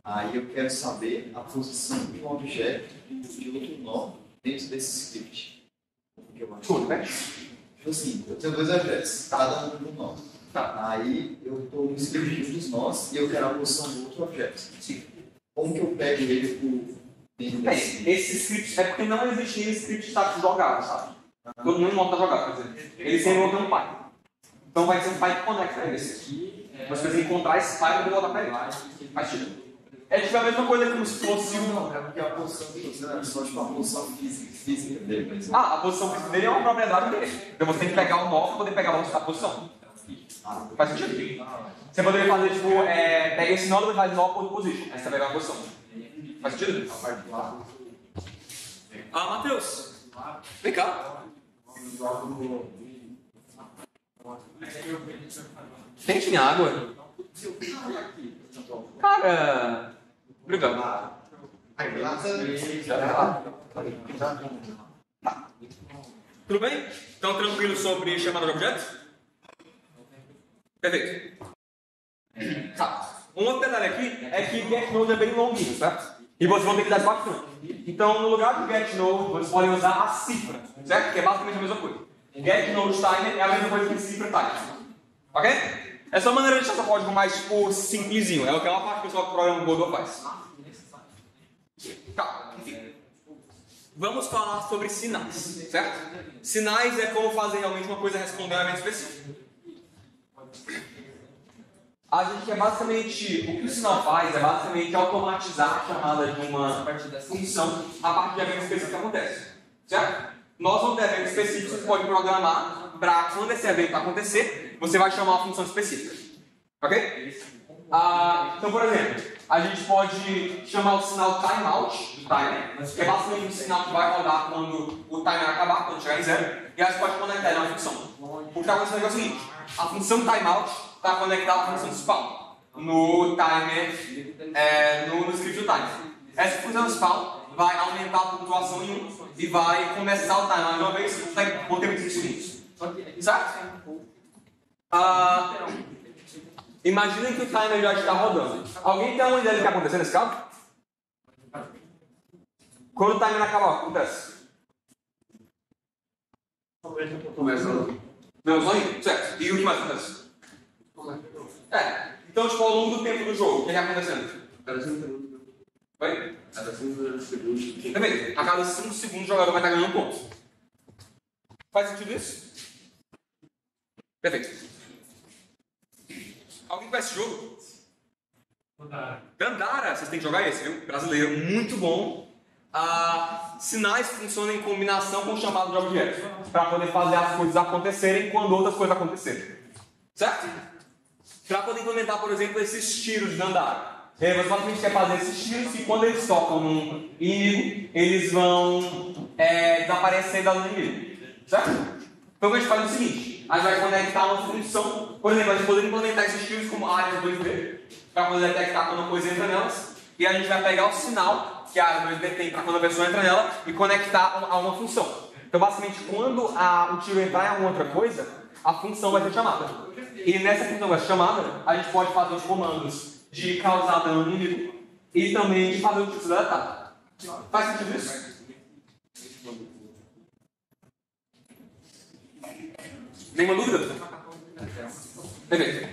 aí eu quero saber a posição de um objeto de outro nó dentro desse script. Tudo, né? Tipo assim, eu tenho 2 objetos, cada um com um nó. Tá. Aí eu estou no script de um dos nós e eu quero a posição do outro objeto. Sim. Como que eu pego ele por dentro desse? Esse script é porque não existe script estático jogado, sabe? Todo mundo está jogado, quer dizer. Ele sempre vai ter um pai. Então vai ser um pai que conecta esse aqui. Você precisa encontrar esse pai para voltar para ele. Faz sentido. É tipo a mesma coisa como se fosse Não, é porque a posição que você dá só tipo a posição física dele, por exemplo. a posição física dele é uma propriedade dele. Então você tem que pegar o nó para poder pegar a posição. Faz sentido? Você poderia fazer, tipo, pega esse nó e faz nó por position. Aí você vai pegar a posição. Faz sentido? Matheus. Vem cá. Tem água? Cara. Obrigado. Tudo bem? Estão tranquilos sobre chamada de objetos? Perfeito. Tá. Um outro detalhe aqui é que getNode é bem longuinho, certo? E vocês vão ter que dar espaço junto. Então, no lugar do getNode, vocês podem usar a cifra, certo? Que é basicamente a mesma coisa. getNode timer é a mesma coisa que cifra timer. Ok? Essa é uma maneira de deixar seu código mais, tipo, simplesinho. É aquela parte que o pessoal que programa o Godot faz. Tá, enfim. Vamos falar sobre sinais, certo? Sinais é como fazer realmente uma coisa responder a um evento específico. A gente quer basicamente, o que o sinal faz é basicamente automatizar a chamada de uma função a partir de eventos específicos que acontecem, certo? Nós vamos ter eventos específicos, você pode programar para quando esse evento acontecer, você vai chamar uma função específica, ok? Então, por exemplo, a gente pode chamar o sinal timeout do timer, que é basicamente um sinal que vai rodar quando o timer acabar, quando chegar em 0, e aí você pode conectar ele na função. O que está acontecendo é o seguinte, a função timeout está conectada à função spawn no timer, no script do timer. Essa função spawn vai aumentar a pontuação em 1 e vai começar o timer mais uma vez com tempo de 5 segundos. Certo? Imaginem que o timer já está rodando. Alguém tem uma ideia do que está acontecendo nesse caso? Quando o timer acabar, o que acontece? Não, só isso, certo. E o que mais acontece? Então, tipo, ao longo do tempo do jogo, o que está acontecendo? Oi? Perfeito. A cada 5 segundos o jogador vai estar ganhando pontos. Faz sentido isso? Perfeito. Alguém conhece esse jogo? Dandara. Vocês têm que jogar esse, viu? Brasileiro, muito bom. Sinais funcionam em combinação com o chamado de objetos para poder fazer as coisas acontecerem quando outras coisas acontecerem. Certo? Para poder implementar, por exemplo, esses tiros de Dandara. Você basicamente quer fazer esses tiros e quando eles tocam num inimigo, eles vão desaparecer da linha inimigo. Certo? Então o que a gente faz é o seguinte, a gente vai conectar uma função, por exemplo, a gente poderia implementar esses tiros como áreas 2D, para poder detectar quando a coisa entra nelas, e a gente vai pegar o sinal que a área 2D tem para quando a pessoa entra nela e conectar a uma função. Então, basicamente, quando o tiro entrar em alguma outra coisa, a função vai ser chamada. E nessa função vai ser chamada, a gente pode fazer os comandos de causar dano no inimigo e também de fazer o tiro deletado. Faz sentido isso? Nenhuma dúvida? Perfeito.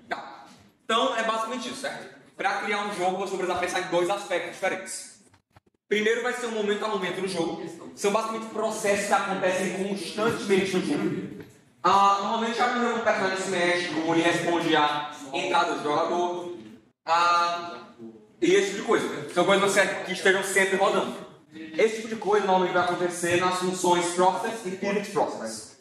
Tá. Então, é basicamente isso, certo? Para criar um jogo, você precisa pensar em dois aspectos diferentes. Primeiro vai ser um momento a momento no jogo. São basicamente processos que acontecem constantemente no jogo. Normalmente, a maneira como o personagem se mexe, como ele responde a entrada do jogador, e esse tipo de coisa. São coisas que estejam sempre rodando. Esse tipo de coisa normalmente vai acontecer nas funções process e pivot process.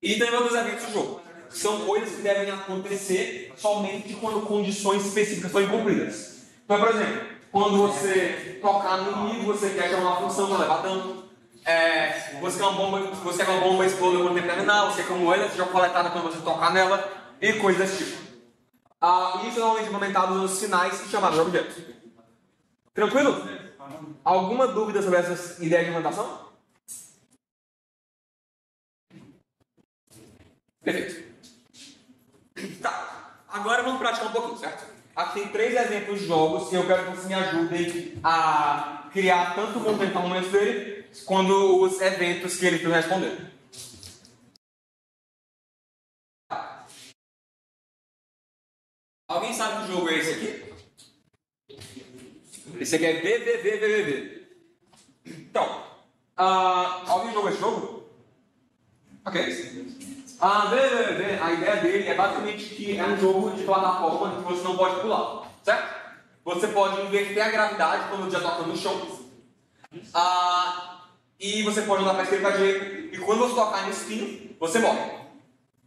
E também outros eventos do jogo. São coisas que devem acontecer somente quando condições específicas são incumpridas. Então, por exemplo, quando você tocar no inimigo, você quer chamar uma função para levar dano. Você quer uma bomba exploda quando tem terminal, você quer uma moeda seja coletada quando você tocar nela, e coisas desse tipo. Isso é normalmente implementado nos sinais chamados de objetos. Tranquilo? Alguma dúvida sobre essas ideias de implementação? Perfeito. Tá. Agora vamos praticar um pouquinho, certo? Aqui tem 3 exemplos de jogos que eu quero que vocês me ajudem a criar tanto o momento dele, quanto os eventos que ele precisa responder. Alguém sabe que jogo é esse aqui? Esse aqui é VVVVVV. Então, alguém jogou esse jogo? Ok. VVVV, a ideia dele é basicamente que é um jogo de plataforma que você não pode pular, certo? Você pode inverter a gravidade quando o dia toca no chão. E você pode andar para a esquerda e para a direita. E quando você tocar no espinho, você morre.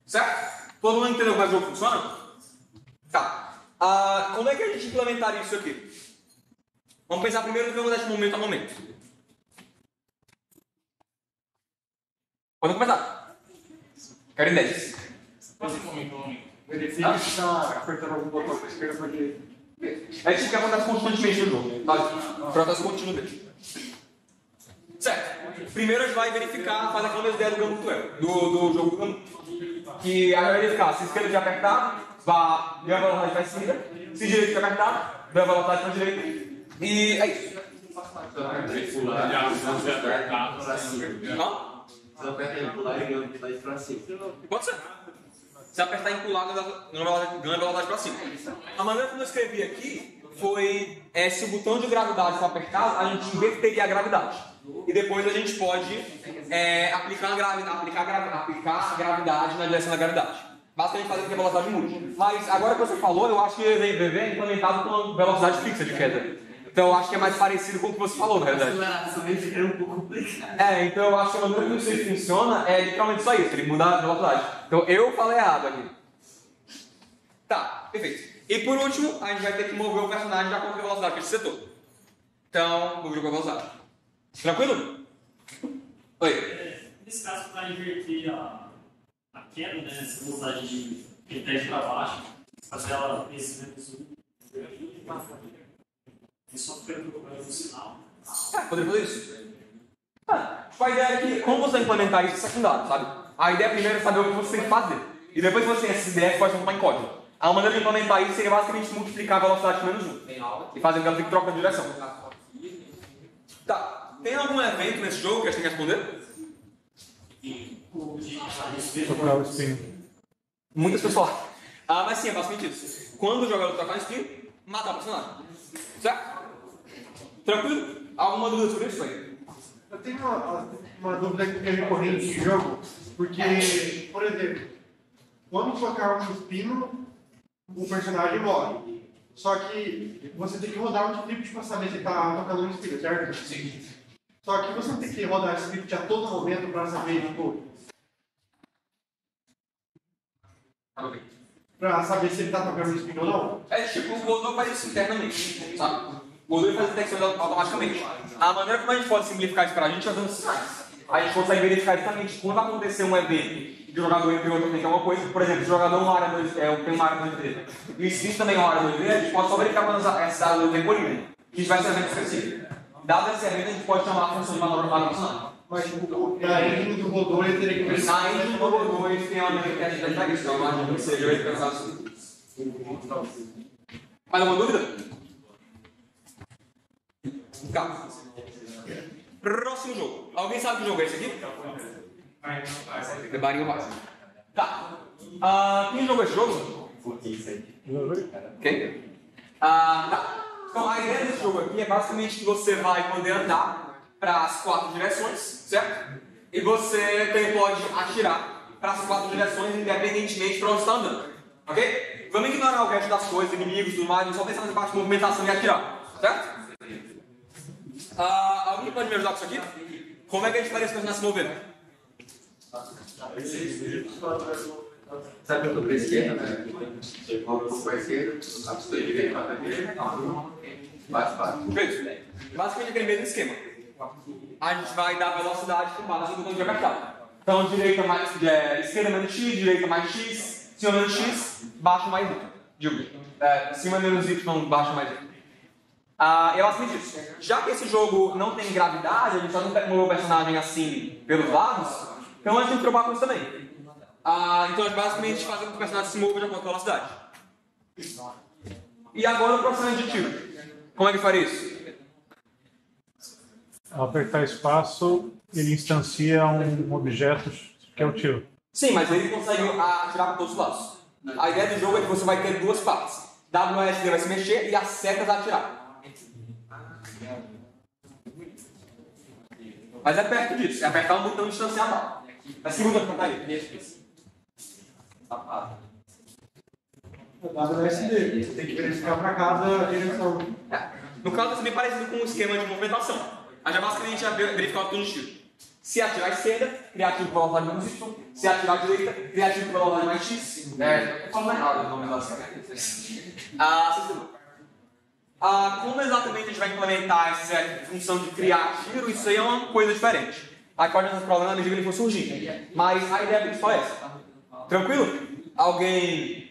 Certo? Todo mundo entendeu como o jogo funciona? Tá. Como é que a gente implementaria isso aqui? Vamos pensar primeiro no que eu vou dar de momento a momento. Pode começar. Quero ideias. Verifica se está apertando algum botão para a esquerda para a direita. É tipo que acontece constantemente no jogo. Tá? O processo contínuo dele. Certo. Primeiro a gente vai verificar, fazer aquela mesma ideia do Gamut do jogo do Gamut. Que a gente vai verificar se a esquerda estiver apertada, vai ganhar velocidade para a esquerda. Se a direita estiver apertada, ganha velocidade para a direita. E é isso. Você aperta em pular e ganha velocidade pra cima. Pode ser. Se apertar em pular, ganha velocidade para cima. A maneira como eu escrevi aqui foi se o botão de gravidade for apertado, a gente inverteria a gravidade. E depois a gente pode aplicar a gravidade na direção da gravidade. Basicamente fazer com que a velocidade mude. Mas agora que você falou, eu acho que o VV é implementado com velocidade fixa de queda. Então eu acho que é mais parecido com o que você falou, na verdade. É um pouco complicado. Então eu acho que a maneira como isso funciona é literalmente só isso, ele muda a velocidade. Então eu falei errado aqui. Tá, perfeito. E por último, a gente vai ter que mover o personagem de acordo com a velocidade que ele setou. Então, mover com a velocidade. Tranquilo? Oi. Nesse caso, para inverter a queda, né, essa velocidade de teste para baixo, fazer ela esse menos 1, e só ficando no sinal. Poderia fazer isso? A ideia é que, como você implementar isso, é secundário, sabe? A ideia primeiro é saber o que você tem que fazer. E depois que você tem essa ideia, você pode transformar em código. A maneira de implementar isso seria basicamente multiplicar a velocidade por menos 1. E fazer com que ela fique troca de direção. Tá. Tem algum evento nesse jogo que a gente tem que responder? Tocar o espinho. Muitas pessoas. Mas sim, é basicamente isso. Quando o jogador tocar no espinho, matar o personagem. Certo? Tranquilo? Alguma dúvida sobre isso aí? Eu tenho uma dúvida que é recorrente de jogo, porque, por exemplo, quando tocar um espino, o personagem morre. Só que você tem que rodar um script para saber se está tocando um espino, certo? Sim. Só que você não tem que rodar esse script a todo momento para saber, tipo, para saber se ele está tocando um espino ou não? É tipo, o Godot faz isso internamente, sabe? O Godot faz a detecção automaticamente. A maneira como a gente pode simplificar isso para a gente é usando sinais. a gente consegue verificar exatamente quando acontecer um evento de jogador entre outro tem que é uma coisa. Por exemplo, se o jogador tem uma área 2D e o inscrito também é uma área 2D, a gente pode só verificar quando essa área 2D é colhida. Que isso vai ser evento específico. Dado esse evento, a gente pode chamar a função de valor relacionado. Mas na engine do Godot ele teria que verificar. Na engine do Godot ele tem uma maneira que a gente está isso, então eu imagino que seja verificado assim. Mais alguma dúvida? Calma. Próximo jogo. Alguém sabe que jogo é esse aqui? The Binding of Isaac. Tá. Quem jogou esse jogo? Ok. Tá. Então a ideia desse jogo aqui é basicamente que você vai poder andar para as 4 direções, certo? E você também pode atirar para as 4 direções independentemente para onde está andando. Ok? Vamos ignorar o resto das coisas, inimigos, tudo mais, só pensar nessa parte de movimentação e atirar, certo? Alguém pode me ajudar com isso aqui? Como é que a gente faria esse personagem se mover? Sabe eu tô pra esquerda, né? Eu vou pra esquerda, a pessoa direita vai pra direita, bate. Perfeito. Basicamente aquele mesmo esquema. A gente vai dar velocidade com base no botão de apertar. Então direita mais, esquerda menos X, direita mais X, cima menos X, baixo mais Y. Digo, cima menos Y, baixo mais Y. É basicamente isso. Já que esse jogo não tem gravidade, a gente só não tem mover o personagem assim pelos lados, então a gente tem que provar com isso também. Então a gente basicamente faz com que o personagem se mova de acordo com a velocidade. E agora o processamento de tiro. Como é que faria isso? Ao apertar espaço, ele instancia um objeto que é o tiro. Sim, mas ele consegue atirar para todos os lados. A ideia do jogo é que você vai ter 2 partes. WSD vai se mexer e as setas a atirar. Mas é perto disso, é apertar um botão de distanciar a bala. Mas que botão que tá aí? WSD. Você tem que verificar para cada direção. No caso, é bem parecido com um esquema de movimentação. A gente basicamente vai verificar o botão de tiro. Se atirar à esquerda, criar tiro com velocidade menos Y. Se atirar à direita, criar tiro com velocidade mais X. Eu falo errado o nome como exatamente a gente vai implementar essa função de criar tiro, isso aí é uma coisa diferente. Aqui pode ter um problema na medida que ele for surgir. Mas a ideia principal é essa. Tranquilo? Alguém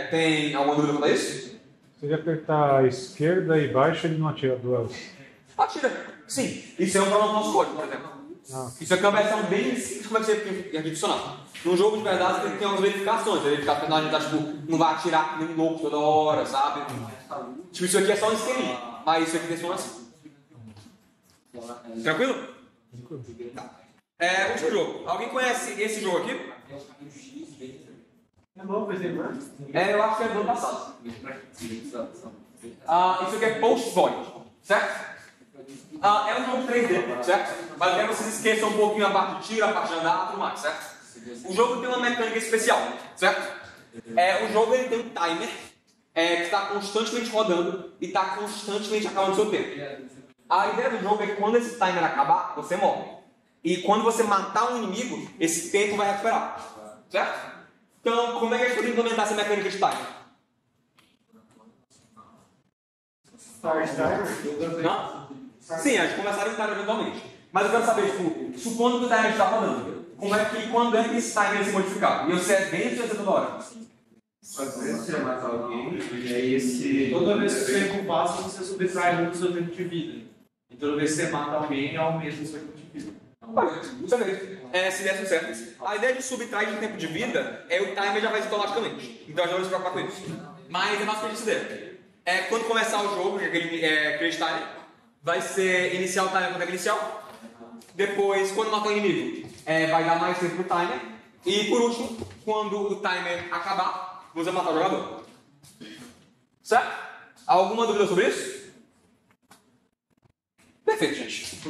tem alguma dúvida quanto a isso? Se ele apertar a esquerda e baixo, ele não atira duas. Atira. Sim. Isso é um problema do nosso código, por exemplo. Isso aqui é uma versão bem simples como é que você funcionar. Num jogo de verdade você tem umas verificações. Você verificar que o personagem tá, não vai atirar nem louco toda hora, sabe? Tipo, isso aqui é só um esqueminha. Mas isso aqui funciona assim. Tranquilo? Tá. Último jogo. Alguém conhece esse jogo aqui? É novo esse aí, né? Eu acho que é do ano passado. Isso aqui é Post Void, certo? É um jogo 3D, certo? Mas até vocês esqueçam um pouquinho a parte de tiro, a parte de andar e tudo mais, certo? O jogo tem uma mecânica especial, certo? O jogo ele tem um timer que está constantemente rodando e está constantemente acabando o seu tempo. A ideia do jogo é que quando esse timer acabar, você morre. E quando você matar um inimigo, esse tempo vai recuperar, certo? Então, como é que a gente pode implementar essa mecânica de timer? Não? Sim, a gente começaria o timer eventualmente. Mas eu quero saber, tipo, supondo que o timer está rodando, como é que quando é que esse timer se modificar? E você é dentro ou você toda hora? Às vezes você mata alguém e aí toda vez que você recompensa, você subtrai muito do seu tempo de vida. E toda vez que você mata alguém, aumenta o seu tempo de vida. Se der tudo certo. A ideia de subtrair de tempo de vida é o timer já vai automaticamente. Então a gente não vai se preocupar com isso. Mas é basicamente isso dele. Quando começar o jogo, aquele Create Timer, vai ser iniciar o timer com o tempo inicial. Depois, quando matar o inimigo, vai dar mais tempo pro timer. E por último, quando o timer acabar, você vai matar o jogador. Certo? Alguma dúvida sobre isso? Perfeito, gente.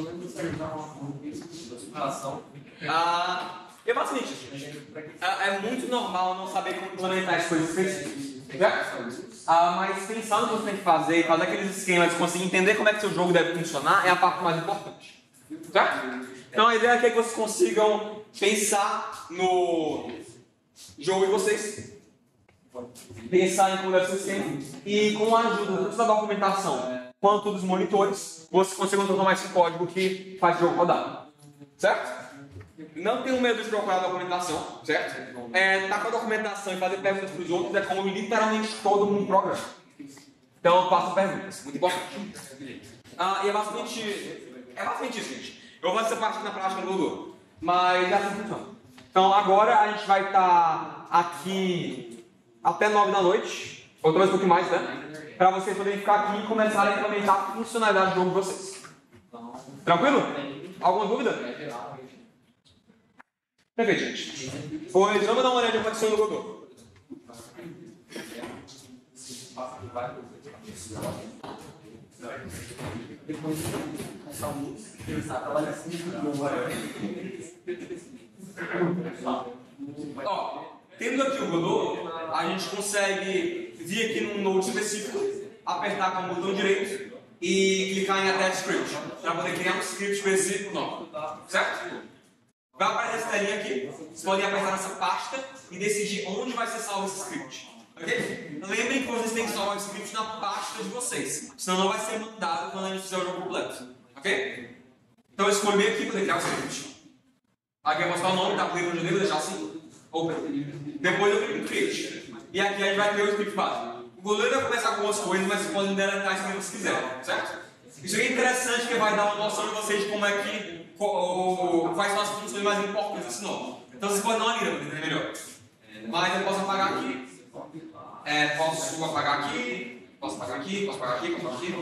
É basicamente isso. É muito normal não saber como implementar as coisas específicas. Mas pensar no que você tem que fazer e fazer aqueles esquemas, conseguir entender como é que seu jogo deve funcionar é a parte mais importante. Certo? Então a ideia é que vocês consigam pensar no jogo de vocês, pensar em como deve ser o esquema e com a ajuda tanto da documentação quanto dos monitores, vocês consigam transformar esse código que faz o jogo rodar. certo? Não tenham medo de procurar a documentação, certo? Tá com a documentação e fazer perguntas para os outros é como literalmente todo mundo programa. Então, façam perguntas, muito importante. E é basicamente isso, gente. Eu vou fazer essa parte na prática no Google, mas é assim que funciona. Então, agora a gente vai estar aqui até 9 da noite, ou talvez um pouquinho mais, né? Para vocês poderem ficar aqui e começar a implementar a funcionalidade do jogo de vocês. Tranquilo? Alguma dúvida? Perfeito, gente. Pois vamos dar uma olhada em como funciona no Google. Tendo aqui o Godot, a gente consegue vir aqui num node específico, apertar com o botão direito e clicar em Attach Script, para poder criar um script específico novo, certo? Vai aparecer essa telinha aqui, vocês podem apertar nessa pasta e decidir onde vai ser salvo esse script. Ok? Lembrem que vocês têm que salvar o script na pasta de vocês, senão não vai ser mandado quando a gente fizer o jogo completo. Ok? Então eu escolho bem aqui para criar o script. Aqui eu posso dar o nome, tá? Porque eu devo deixar assim. Open. Depois eu clico em Create. E aqui a gente vai ter o script básico. O goleiro vai começar com outras coisas, mas vocês podem deletar isso que vocês quiserem, certo? Isso é interessante porque vai dar uma noção de vocês de como é que quais são as funções mais importantes desse nome. Então vocês podem dar uma lida para entender melhor. Mas eu posso apagar aqui. Posso apagar aqui. Posso apagar aqui, posso apagar aqui, posso apagar aqui.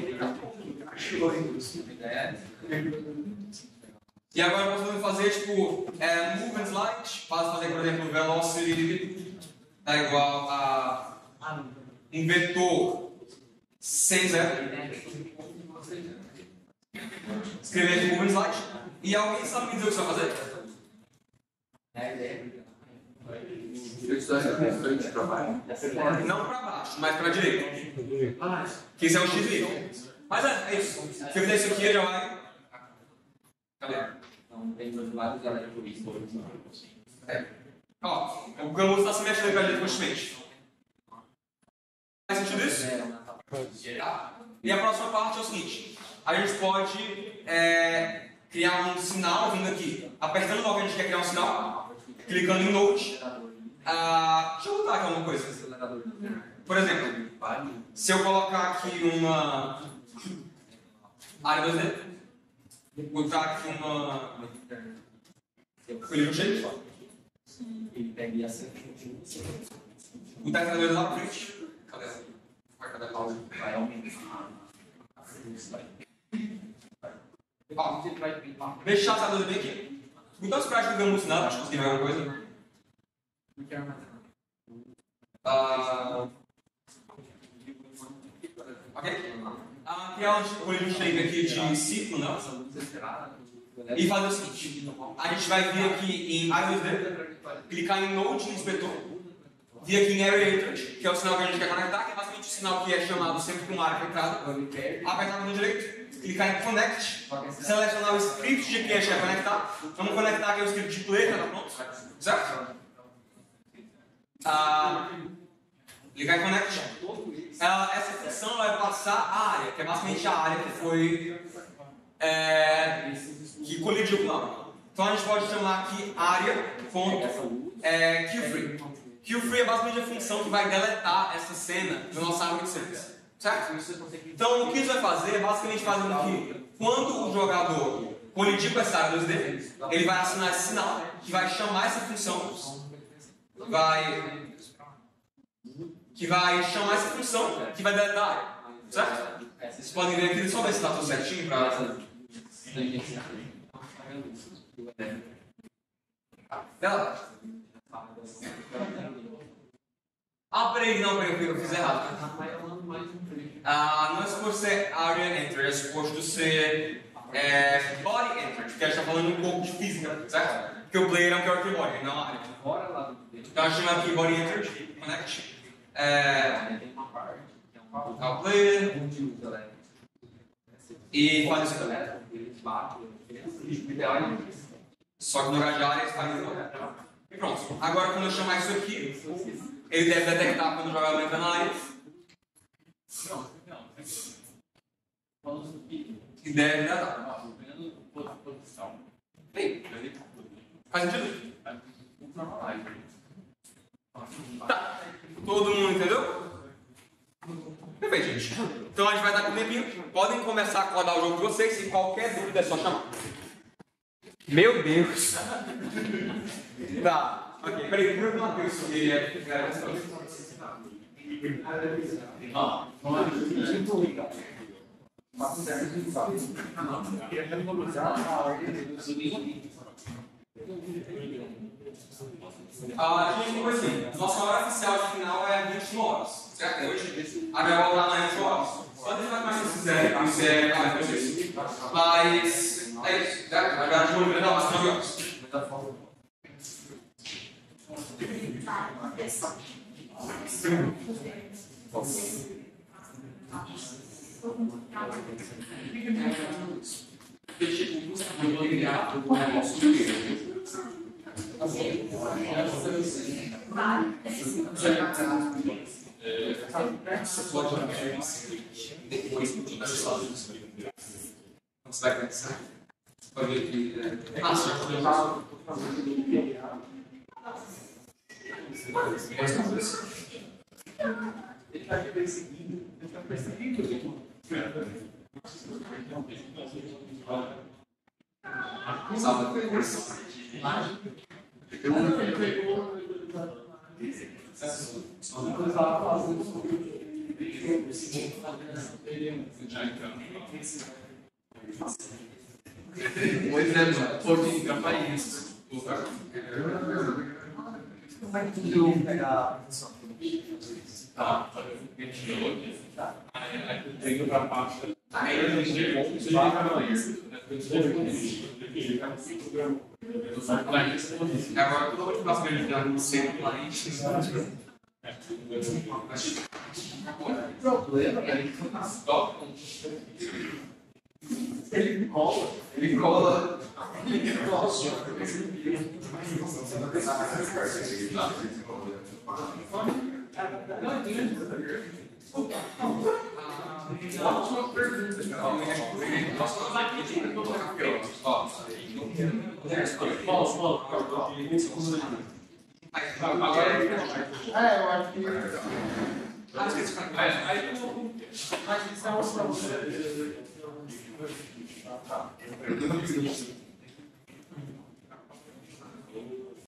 E agora nós vamos fazer tipo movement light, fazer por exemplo velocity tá igual a um vetor sem zero. Escrever aqui movement light. E alguém sabe me dizer o que você vai fazer? Não para baixo, mas para a direita. Que esse é o X livre. Mas é isso. Se eu fizer isso aqui, ele já vai. Cadê? Então, tem vários eleitores. O Camus está se mexendo para a gente constantemente. Faz sentido isso? E a próxima parte é o seguinte: a gente pode criar um sinal vindo aqui, apertando logo que a gente quer criar um sinal, clicando em Node. Deixa eu botar aqui alguma coisa. Por exemplo, se eu colocar aqui uma área 2D. Botar aqui uma. Escolher um jeito. Botar essa coisa lá pra frente. Cadê? Cadê a pausa? Vai aumentar. Deixar essa coisa bem aqui. Botar os práticos do Gamus Snap, acho que conseguir ver alguma coisa. Ok? Criar um shape aqui de ciclo, né? E fazer o seguinte: a gente vai vir aqui em i2D, clicar em Node no inspetor, vir aqui em Area Entered, que é o sinal que a gente quer conectar, que é basicamente o sinal que é chamado sempre com uma área conectada. Apertar no botão direito, clicar em Connect, selecionar o script de que a gente quer conectar. Vamos conectar aqui o script de play, tá pronto? Certo? Ligar em Connect. Essa função vai passar a área, que é basicamente a área que foi que colidiu com ela. Então a gente pode chamar aqui área.queueFree. QFree é basicamente a função que vai deletar essa cena do nosso árvore de cenas. Certo? Então o que isso vai fazer é basicamente fazer com que quando o jogador colidir com essa área 2D, ele vai assinar esse sinal que vai chamar essa função, que vai chamar essa função que vai deletar a área. Certo? Vocês podem ver aqui, só ver se está tudo certinho para. Peraí, eu fiz errado. Não é suposto ser area entered, é suposto ser body entered, porque a gente está falando um pouco de física, certo? Porque o player é um character body, não a área. Então a gente chama aqui body entered, connect. O player. E faz isso também. Só que no lugar de área ele faz isso. E pronto. Agora quando eu chamar isso aqui, ele deve detectar quando o jogador entra na área. E deve detectar. Ei, faz sentido? Tá. Todo mundo entendeu? Perfeito, gente. Então a gente vai dar com um tempinho. Podem começar a acordar o jogo de vocês. Se qualquer dúvida é só chamar. Meu Deus. Tá. Ok, peraí. Primeiro uma coisa que a gente ficou assim, nossa hora oficial de final é 21 horas, certo? Hoje a minha volta amanhã 21 horas. Pode fazer mais se quiser, isso é claro para vocês. Mas é isso, certo? Na verdade, vou lembrar mais 9 horas. Ele está perseguindo. Um exemplo, porque para isso. Como é que tu pegar? Tá. Aí pra pasta. Aí a gente vai agora tudo eu faço melhor sempre Problema, ele cola.